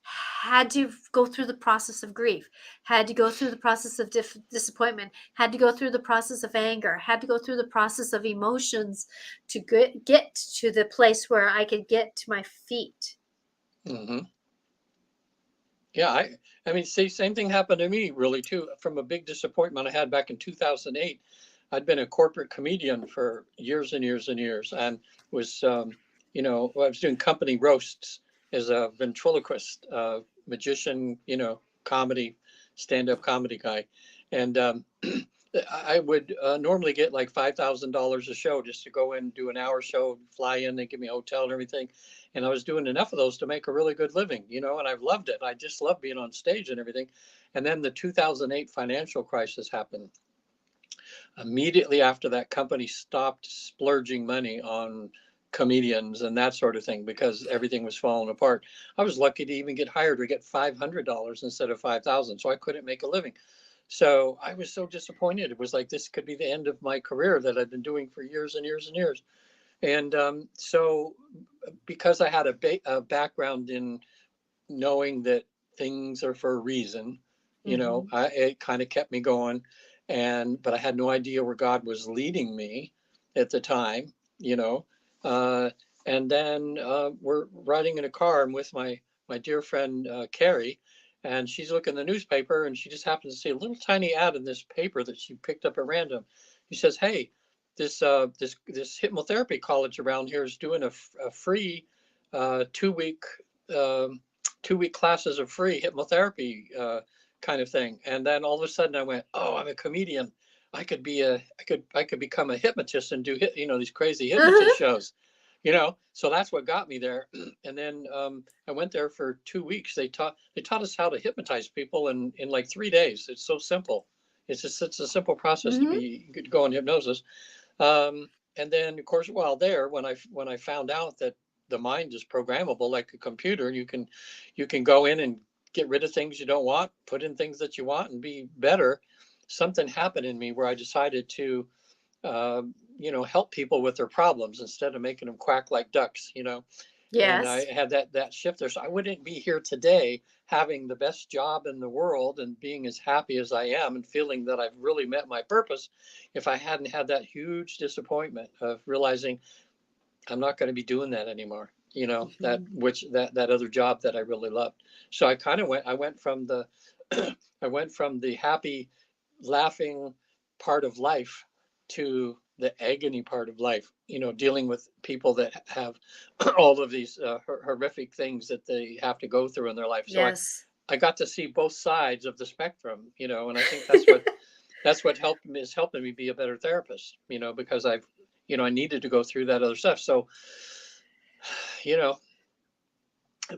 had to go through the process of grief, had to go through the process of disappointment, had to go through the process of anger, had to go through the process of emotions to get to the place where I could get to my feet. Mm-hmm. Yeah, I mean, see, same thing happened to me really too. From a big disappointment I had back in 2008. I'd been a corporate comedian for years and years and years, and was, I was doing company roasts as a ventriloquist, magician, comedy, stand-up comedy guy, and I would normally get like $5,000 a show just to go in, do an hour show, fly in, they give me a hotel and everything. And I was doing enough of those to make a really good living, and I've loved it. I just love being on stage and everything. And then the 2008 financial crisis happened. Immediately after that, company stopped splurging money on comedians and that sort of thing because everything was falling apart. I was lucky to even get hired or get $500 instead of 5,000, so I couldn't make a living. So I was so disappointed. It was like this could be the end of my career that I've been doing for years and years and years. And so because I had a background in knowing that things are for a reason, it kind of kept me going. But I had no idea where God was leading me at the time, and then we're riding in a car. I'm with my dear friend Carrie, and she's looking at the newspaper, and she just happens to see a little tiny ad in this paper that she picked up at random. She says, "Hey, this hypnotherapy college around here is doing a free 2 week 2 week classes of free hypnotherapy kind of thing." And then all of a sudden I went, "Oh, I'm a comedian. I could become a hypnotist and do these crazy hypnotist shows." So that's what got me there. And then I went there for 2 weeks. They taught us how to hypnotize people in like 3 days. It's so simple. It's a simple process to go in hypnosis. And then of course, while there, when I found out that the mind is programmable like a computer, you can go in and get rid of things you don't want, put in things that you want, and be better. Something happened in me where I decided to help people with their problems instead of making them quack like ducks. And I Yes. had that shift there. So I wouldn't be here today having the best job in the world and being as happy as I am and feeling that I've really met my purpose if I hadn't had that huge disappointment of realizing I'm not going to be doing that anymore. That other job that I really loved. So I went from the I went from the happy, laughing part of life to the agony part of life, dealing with people that have all of these horrific things that they have to go through in their life. So Yes. I got to see both sides of the spectrum, and I think that's what is helping me be a better therapist, because I needed to go through that other stuff. So, you know,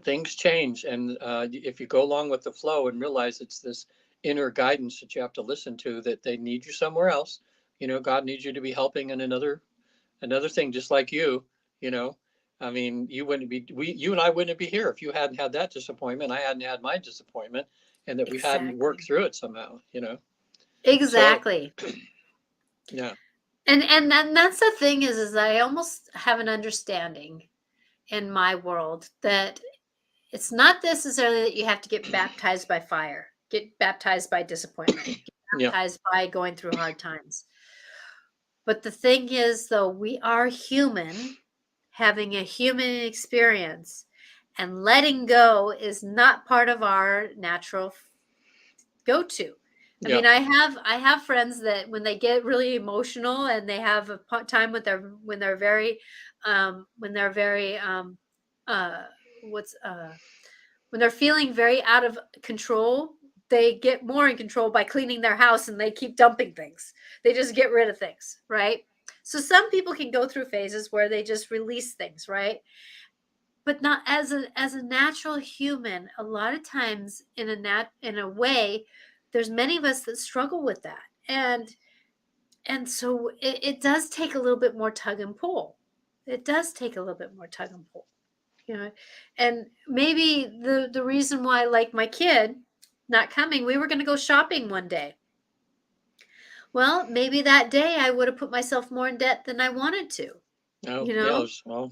things change. And if you go along with the flow and realize it's this inner guidance that you have to listen to, that they need you somewhere else, God needs you to be helping in another thing, just like you know, I mean, you and I wouldn't be here if you hadn't had that disappointment. I hadn't had my disappointment, and that we hadn't worked Exactly. through it somehow. So, Exactly. yeah. And then that's the thing is I almost have an understanding in my world that it's not necessarily that you have to get baptized by fire, get baptized by disappointment, get Yeah. baptized by going through hard times. But the thing is, though, we are human, having a human experience, and letting go is not part of our natural go to. I Yeah. mean, I have friends that when they get really emotional and they have a time with their when they're very uh what's when they're feeling very out of control, they get more in control by cleaning their house and they keep dumping things. They just get rid of things, right? So some people can go through phases where they just release things, right? But not as a natural human, a lot of times in a way, there's many of us that struggle with that. And so it does take a little bit more tug and pull. It does take a little bit more tug and pull, you know. And maybe the reason why, like my kid not coming, we were going to go shopping one day. Well, maybe that day I would have put myself more in debt than I wanted to, Oh, you yeah. know. Well,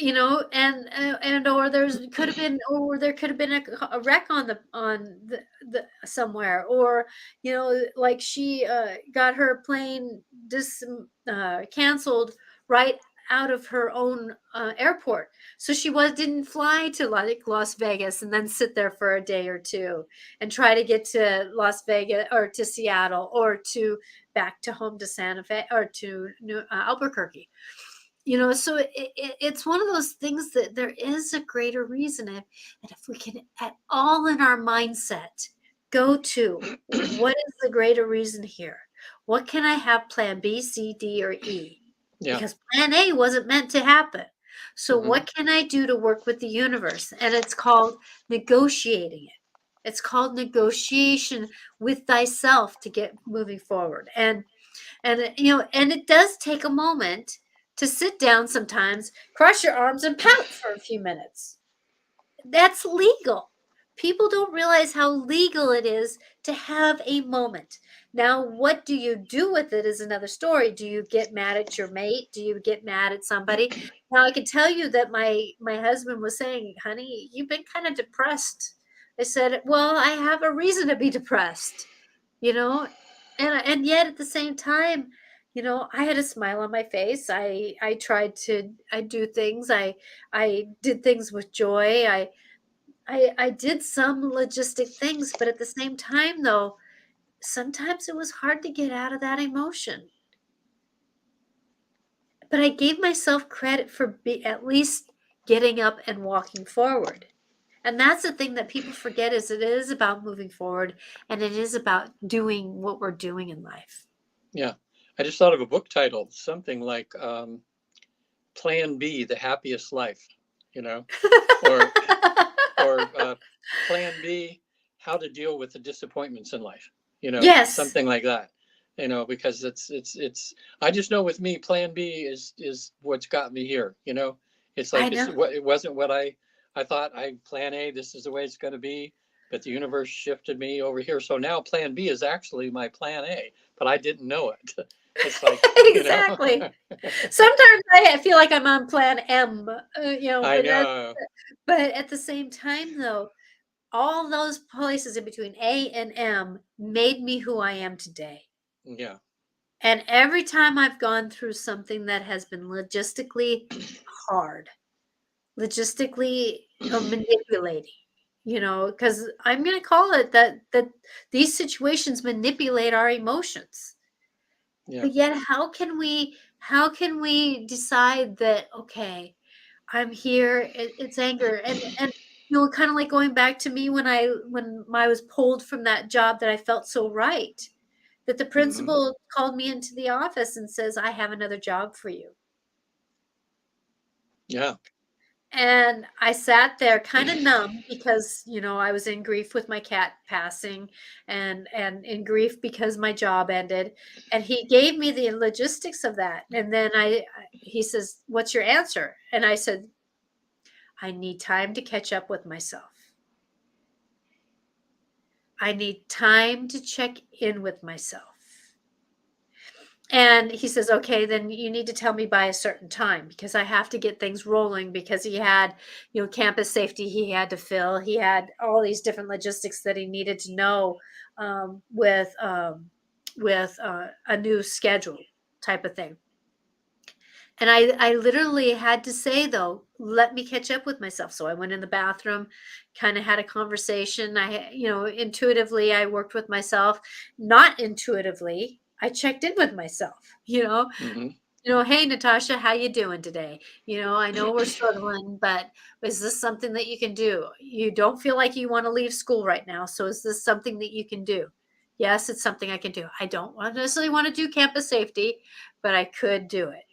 and or there could have been a wreck on the somewhere, or like she got her plane canceled right out of her own airport, so she didn't fly to like Las Vegas and then sit there for a day or two and try to get to Las Vegas or to Seattle or to back to home to Santa Fe or to Albuquerque. So it's one of those things that there is a greater reason, and if we can at all in our mindset go to what is the greater reason here, what can I have plan B, C, D, or E, Yeah. because plan A wasn't meant to happen. So Hmm. what can I do to work with the universe? And it's called negotiating it. It's called negotiation with thyself to get moving forward. And it does take a moment to sit down sometimes, cross your arms and pout for a few minutes. That's legal. People don't realize how legal it is to have a moment. Now, what do you do with it is another story. Do you get mad at your mate? Do you get mad at somebody? Now, I can tell you that my husband was saying, "Honey, you've been kind of depressed." I said, "Well, I have a reason to be depressed." you know and yet at the same time, I had a smile on my face. I do things. I did things with joy. I did some logistic things, but at the same time, though, sometimes it was hard to get out of that emotion. But I gave myself credit for at least getting up and walking forward. And that's the thing that people forget, is it is about moving forward, and it is about doing what we're doing in life. Yeah. I just thought of a book title, something like Plan B, The Happiest Life, you know, or Plan B, How to Deal with the Disappointments in Life, Yes, something like that, because it's. I just know with me, Plan B is what's got me here. It's I like know. it wasn't what I thought. Plan A, this is the way it's going to be, but the universe shifted me over here. So now Plan B is actually my Plan A, but I didn't know it. It's like, Exactly. Sometimes I feel like I'm on plan M, I know. but at the same time, though, all those places in between A and M made me who I am today. Yeah. And every time I've gone through something that has been logistically hard, logistically manipulating, because I'm going to call it that these situations manipulate our emotions. Yeah. But yet, how can we decide that, okay, I'm here, it's anger, and kind of like going back to me when I was pulled from that job that I felt so right, that the Hmm. principal called me into the office and says, "I have another job for you." Yeah. And I sat there kind of numb because, I was in grief with my cat passing, and in grief because my job ended. And he gave me the logistics of that. And then he says, "What's your answer?" And I said, "I need time to catch up with myself. I need time to check in with myself." And he says, "Okay, then you need to tell me by a certain time, because I have to get things rolling," because he had, campus safety he had to fill. He had all these different logistics that he needed to know, with a new schedule type of thing. And I literally had to say, though, "Let me catch up with myself." So I went in the bathroom, kind of had a conversation. Intuitively, I worked with myself. Not intuitively, I checked in with myself. Hmm. "Hey, Natasha, how you doing today? I know we're struggling, but is this something that you can do? You don't feel like you want to leave school right now, so is this something that you can do?" "Yes, it's something I can do. I don't necessarily want to do campus safety, but I could do it."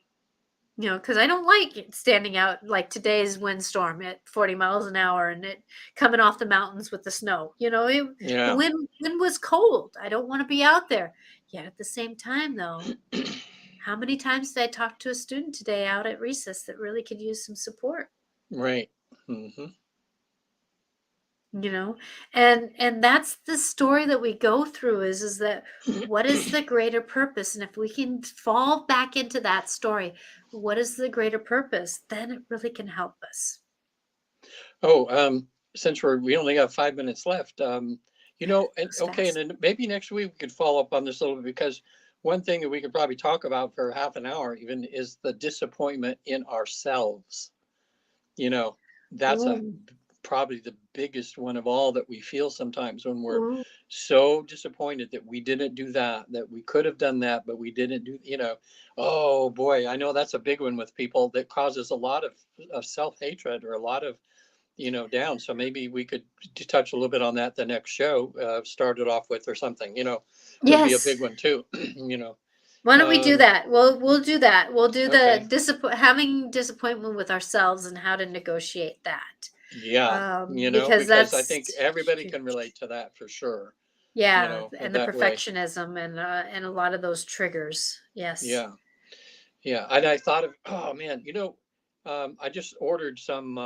Because I don't like it standing out like today's windstorm at 40 miles an hour and it coming off the mountains with the snow. The Yeah. wind was cold. I don't want to be out there. Yet at the same time, though, how many times did I talk to a student today out at recess that really could use some support? Right. Hmm. you know, and that's the story that we go through is that what is the greater purpose? And if we can fall back into that story, what is the greater purpose, then it really can help us. Oh, since we only have 5 minutes left, and Goes okay, and fast. then maybe next week we could follow up on this a little bit, because one thing that we could probably talk about for half an hour even is the disappointment in ourselves. You know, that's Ooh, probably the biggest one of all that we feel sometimes, when we're ooh. so disappointed that we didn't do that, that we could have done that, but we didn't do. Oh boy, I know that's a big one with people, that causes a lot of self-hatred, or a lot of down. So maybe we could touch a little bit on that the next show, start it off with, or something, would be a Yes. big one too. you know. Why don't we do Um, that? We'll do that. We'll do the okay. having disappointment with ourselves and how to negotiate that. Yeah. Because Because I think that's everybody can relate huge. to that for sure, Yeah, and the that way. perfectionism and a lot of those triggers. Yes. Yeah. Yeah. And I thought of, oh man, I just ordered some,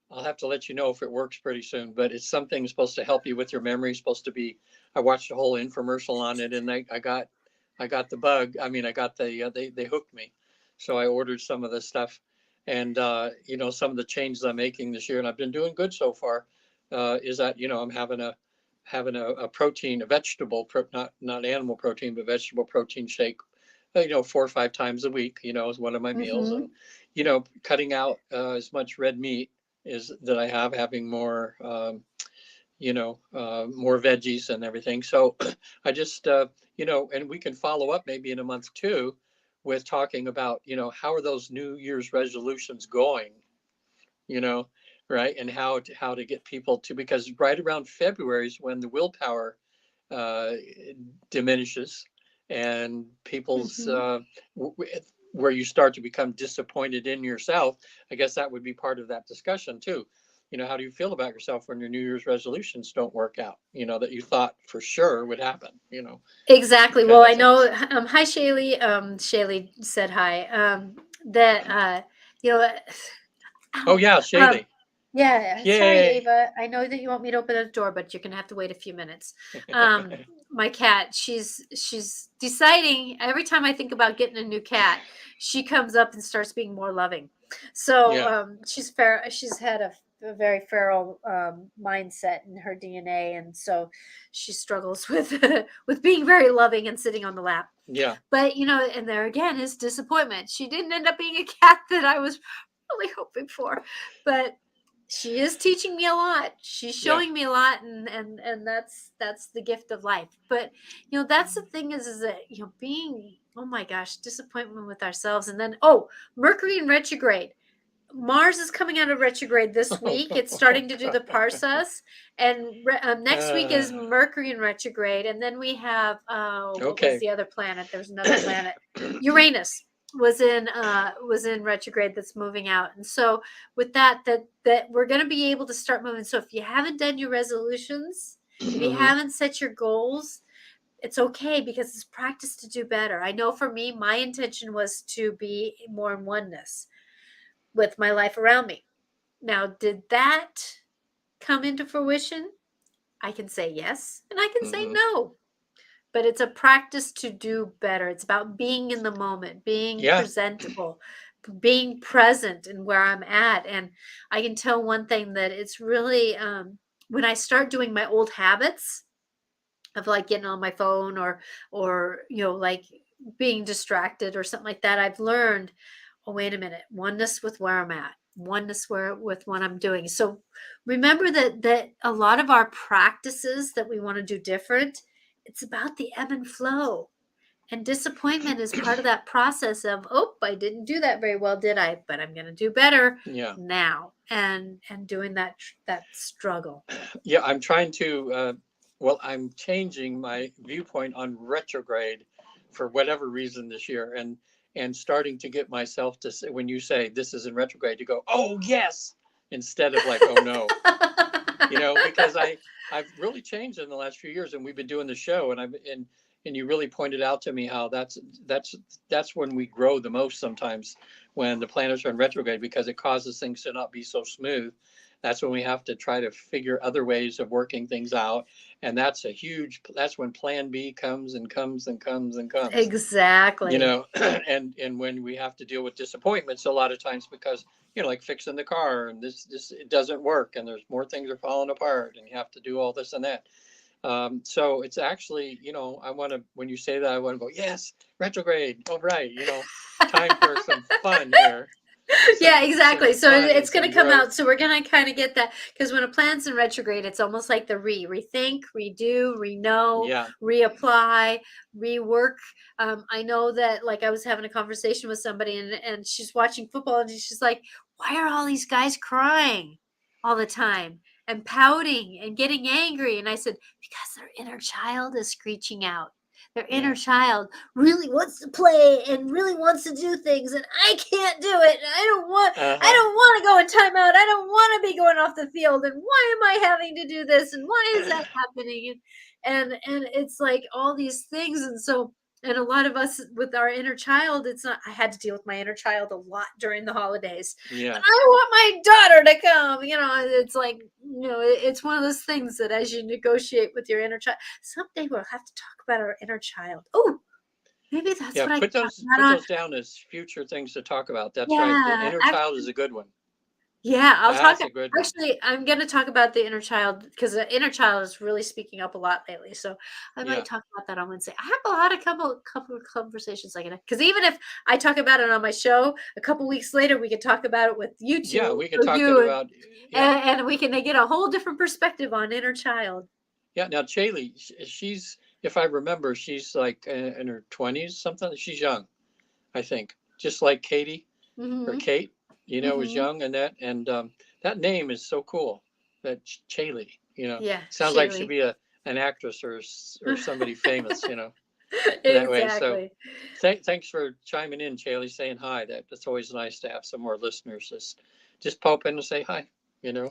I'll have to let you know if it works pretty soon, but it's something supposed to help you with your memory. Supposed to be. I watched a whole infomercial on it, and I got the bug. I mean, I got they hooked me, so I ordered some of this stuff, and some of the changes I'm making this year, and I've been doing good so far. Is that I'm having a protein, a vegetable, not animal protein, but vegetable protein shake, 4 or 5 times a week. Is one of my meals, Mm-hmm. and cutting out as much red meat is that I have, having more, more veggies and everything. So I just, and we can follow up maybe in a month too, with talking about, how are those New Year's resolutions going, you know, right? And how to get people to, because right around February is when the willpower uh, diminishes, and people's Mm-hmm. where you start to become disappointed in yourself. I guess that would be part of that discussion too. How do you feel about yourself when your New Year's resolutions don't work out? That you thought for sure would happen. Exactly. Well, Kind of I know. things. Hi, Shaylee. Shaylee said hi. That you know. Oh Ow. yeah, Um, Shaylee. yeah. Sorry, Yay. Ava. I know that you want me to open the door, but you're gonna have to wait a few minutes. Um, my cat. She's deciding every time I think about getting a new cat, she comes up and starts being more loving. So Yeah. she's fair. She's had a very feral mindset in her DNA, and so she struggles with with being very loving and sitting on the lap. Yeah. But and there again is disappointment. She didn't end up being a cat that I was really hoping for, but she is teaching me a lot. She's Yeah. showing me a lot, and that's the gift of life. But that's the thing is that being, oh my gosh, disappointment with ourselves. And then, oh, Mercury in retrograde. Mars is coming out of retrograde this week. It's starting to do the parsas, and next week uh, is Mercury in retrograde, and then we have what was okay. the other planet? There's another planet, Uranus was in retrograde that's moving out, and so with that we're going to be able to start moving. So if you haven't done your resolutions, if you Mhm. haven't set your goals, it's okay because it's practice to do better. I know for me, my intention was to be more in oneness with my life around me. Now, did that come into fruition? I can say yes and I can say Mhm. no. But it's a practice to do better. It's about being in the moment, being Yeah. presentable, being present in where I'm at. And I can tell one thing that it's really when I start doing my old habits of like getting on my phone or like being distracted or something like that, I've learned, oh wait a minute, oneness with where I'm at, oneness where with what I'm doing. So remember that a lot of our practices that we want to do different, it's about the ebb and flow. And disappointment is part of that process of, oh, I didn't do that very well, did I? But I'm going to do better Yeah. now, and doing that struggle. Yeah. I'm trying to. Well, I'm changing my viewpoint on retrograde for whatever reason this year, and starting to get myself to say, when you say this is in retrograde, to go, oh yes, instead of like, oh no. Because I've really changed in the last few years, and we've been doing the show, and you really pointed out to me how that's when we grow the most sometimes, when the planets are in retrograde, because it causes things to not be so smooth. that's when we have to try to figure other ways of working things out. And that's when plan B comes and comes and comes and comes, Exactly. and when we have to deal with disappointments a lot of times because, like fixing the car and this it doesn't work and there's more things are falling apart and you have to do all this and that. So it's actually, when you say that, I want to go, yes, retrograde. All right. Time for some fun here. Yeah, Some exactly. So fun and it's going some to come out. growth. So we're going to kind of get that, because when a plan's in retrograde, it's almost like the rethink, redo, reknow, Yeah. reapply, rework. I know that, like, I was having a conversation with somebody, and she's watching football, and she's like, why are all these guys crying all the time and pouting and getting angry? And I said, because their inner child is screeching out. Their inner child really wants to play and really wants to do things, and I can't do it. I don't want to go in timeout. I don't want to be going off the field. And why am I having to do this? And why is that happening? And it's like all these things. And so, and a lot of us with our inner child, it's not, I had to deal with my inner child a lot during the holidays. Yeah. But I want my daughter to come. It's like, it's one of those things that as you negotiate with your inner child, someday we'll have to talk about our inner child. Oh, maybe that's what I put those down as future things to talk about. That's right. The inner child is a good one. Yeah, I'll talk. That's a good one. Actually, I'm going to talk about the inner child, because the inner child is really speaking up a lot lately. So I might talk about that on Wednesday. I have a lot of couple of conversations like that, because even if I talk about it on my show, a couple weeks later we could talk about it with you two. Yeah, we could talk about, and we can get a whole different perspective on inner child. Yeah. Now, Chaley, she's, if I remember, she's like in her 20s, something. She's young, I think, just like Katie or Kate, was young, and that name is so cool. That Chaley, sounds like she'd be an actress or somebody famous, that way. So thanks for chiming in, Chaley, saying hi. That's always nice to have some more listeners just pop in and say hi.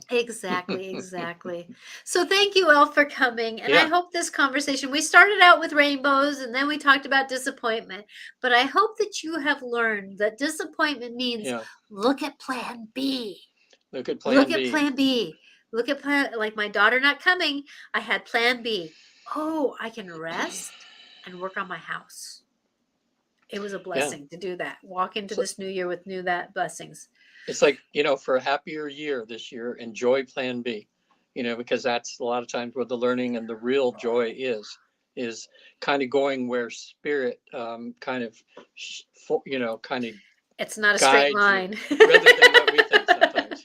Exactly. So thank you all for coming. And I hope this conversation, we started out with rainbows and then we talked about disappointment, but I hope that you have learned that disappointment means look at plan B. Look at plan B. Look at plan, like my daughter not coming. I had plan B. Oh, I can rest and work on my house. It was a blessing to do that. Walk into this new year with blessings. It's like, for a happier year this year, enjoy plan B, because that's a lot of times where the learning and the real joy is kind of going where spirit kind of it's not a straight line. Rather than what we think sometimes,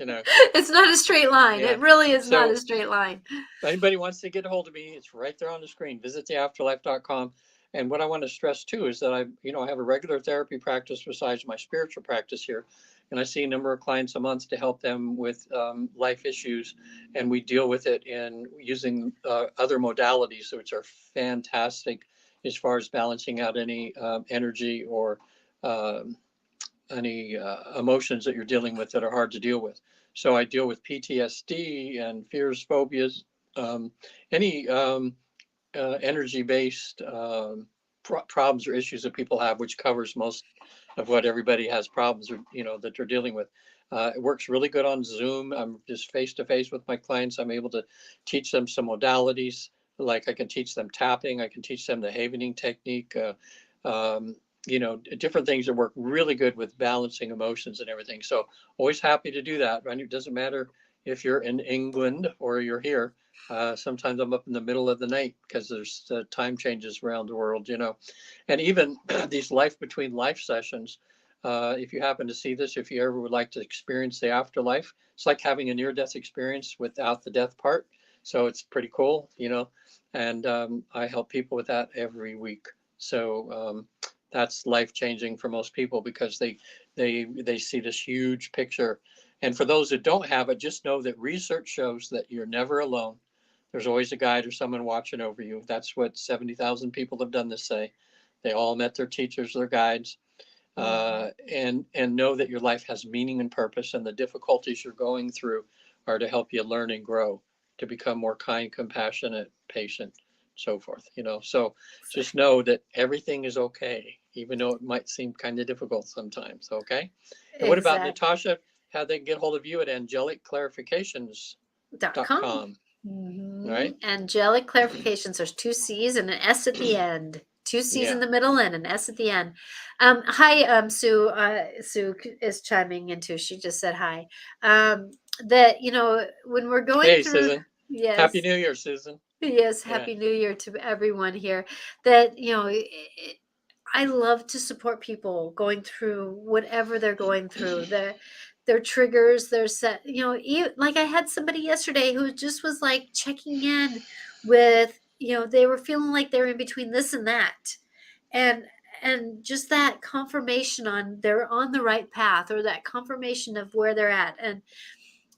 It's not a straight line. It really is not a straight line. If anybody wants to get a hold of me, it's right there on the screen. Visit theafterlife.com. And what I want to stress too is that I have a regular therapy practice besides my spiritual practice here. And I see a number of clients a month to help them with life issues. And we deal with it in using other modalities, which are fantastic as far as balancing out any energy or any emotions that you're dealing with that are hard to deal with. So I deal with PTSD and fears, phobias, any energy-based problems or issues that people have, which covers most of what everybody has problems, that they're dealing with. It works really good on Zoom. I'm just face-to-face with my clients. I'm able to teach them some modalities, like I can teach them tapping. I can teach them the Havening technique, different things that work really good with balancing emotions and everything. So always happy to do that. Right? It doesn't matter if you're in England or you're here. Sometimes I'm up in the middle of the night because there's time changes around the world, and even these life between life sessions. If you happen to see this, if you ever would like to experience the afterlife, it's like having a near-death experience without the death part. So it's pretty cool, and I help people with that every week. So that's life-changing for most people because they see this huge picture. And for those that don't have it, just know that research shows that you're never alone. There's always a guide or someone watching over you. That's what 70,000 people have done this say. They all met their teachers, their guides, and know that your life has meaning and purpose, and the difficulties you're going through are to help you learn and grow, to become more kind, compassionate, patient, so forth. So just know that everything is okay, even though it might seem kind of difficult sometimes. Okay. And what about Natasha? how they can get hold of you at angelicclarifications.com. .com. Right? Angelic Clarifications. There's 2 C's and an S at the end. 2 C's in the middle and an S at the end. Hi, Sue. Sue is chiming in too. She just said hi. That when we're going Hey, through, Susan. yes, Happy New Year, Susan. yes, Happy New Year to everyone here. That I love to support people going through whatever they're going through. Their triggers, their set, like I had somebody yesterday who just was like checking in with, they were feeling like they're in between this and that. And just that confirmation on they're on the right path, or that confirmation of where they're at.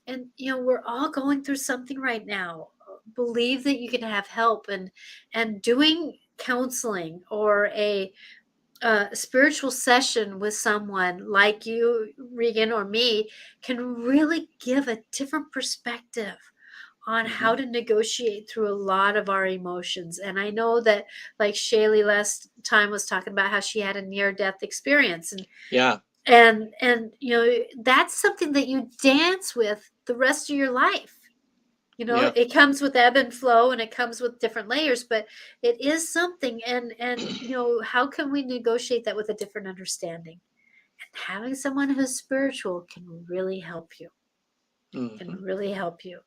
And we're all going through something right now. Believe that you can have help, and doing counseling or a spiritual session with someone like you, Regan, or me, can really give a different perspective on how to negotiate through a lot of our emotions. And I know that, like Shaylee last time was talking about how she had a near-death experience, and that's something that you dance with the rest of your life. It comes with ebb and flow, and it comes with different layers, but it is something. And how can we negotiate that with a different understanding? And having someone who's spiritual can really help you. Can really help you.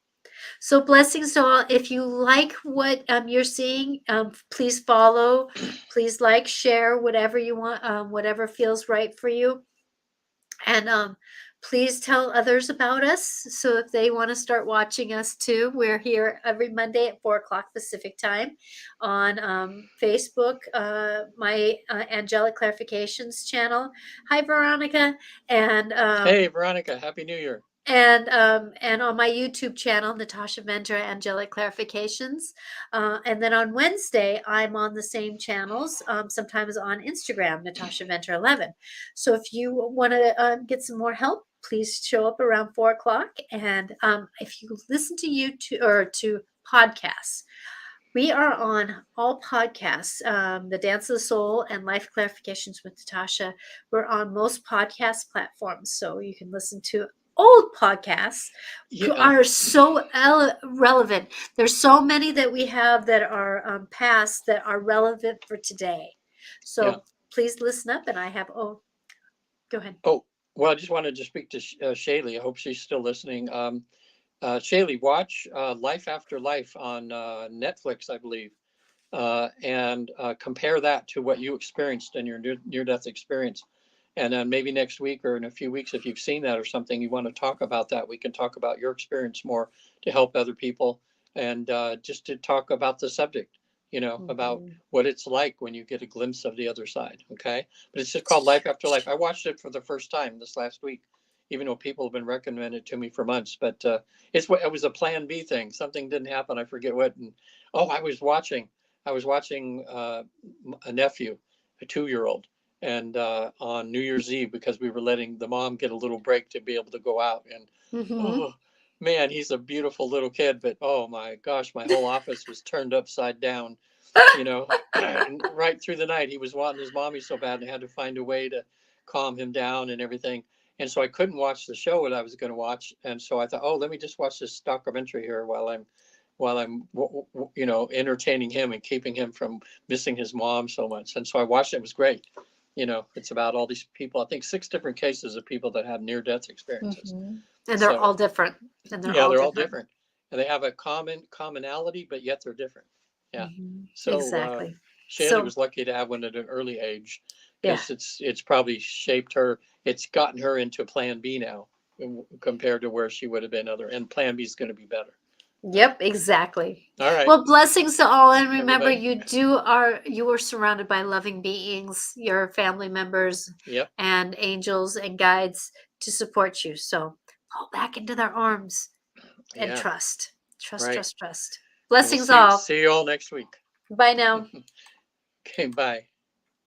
So blessings to all. If you like what you're seeing, please follow, please like, share, whatever you want, whatever feels right for you. And please tell others about us. So if they want to start watching us too, we're here every Monday at 4:00 Pacific time on Facebook, my Angelic Clarifications channel. Hi, Veronica. And hey, Veronica, Happy New Year. And on my YouTube channel, Natasha Venter, Angelic Clarifications. And then on Wednesday, I'm on the same channels, sometimes on Instagram, Natasha Venter 11. So if you want to get some more help, please show up around 4:00. And if you listen to YouTube or to podcasts, we are on all podcasts, The Dance of the Soul and Life Clarifications with Natasha. We're on most podcast platforms, so you can listen to old podcasts are so relevant. There's so many that we have that are past that are relevant for today. So please listen up. And I have, go ahead. Oh, well, I just wanted to speak to Shaylee. I hope she's still listening. Shaylee, watch Life After Life on Netflix, I believe, and compare that to what you experienced in your near-death experience. And then maybe next week or in a few weeks, if you've seen that or something, you want to talk about that, we can talk about your experience more to help other people, and just to talk about the subject, about what it's like when you get a glimpse of the other side. Okay. But it's just called Life After Life. I watched it for the first time this last week, even though people have been recommending it to me for months. But it was a plan B thing. Something didn't happen. I forget what. And I was watching a nephew, a 2-year-old. And on New Year's Eve, because we were letting the mom get a little break to be able to go out. And oh man, he's a beautiful little kid, but oh my gosh, my whole office was turned upside down, and right through the night. He was wanting his mommy so bad, and I had to find a way to calm him down and everything. And so I couldn't watch the show that I was going to watch. And so I thought, let me just watch this documentary here while I'm entertaining him and keeping him from missing his mom so much. And so I watched it. It was great. It's about all these people, I think 6 different cases of people that have near-death experiences. And they're all different. And they're all different. And they have a commonality, but yet they're different. Yeah. So exactly. Shaylee was lucky to have one at an early age, because it's probably shaped her. It's gotten her into Plan B now compared to where she would have been and Plan B is going to be better. Yep, exactly. All right. Well, blessings to all. And remember, you are surrounded by loving beings, your family members, and angels and guides to support you. So fall back into their arms and trust. Trust. Blessings all. See you all next week. Bye now. Okay, bye.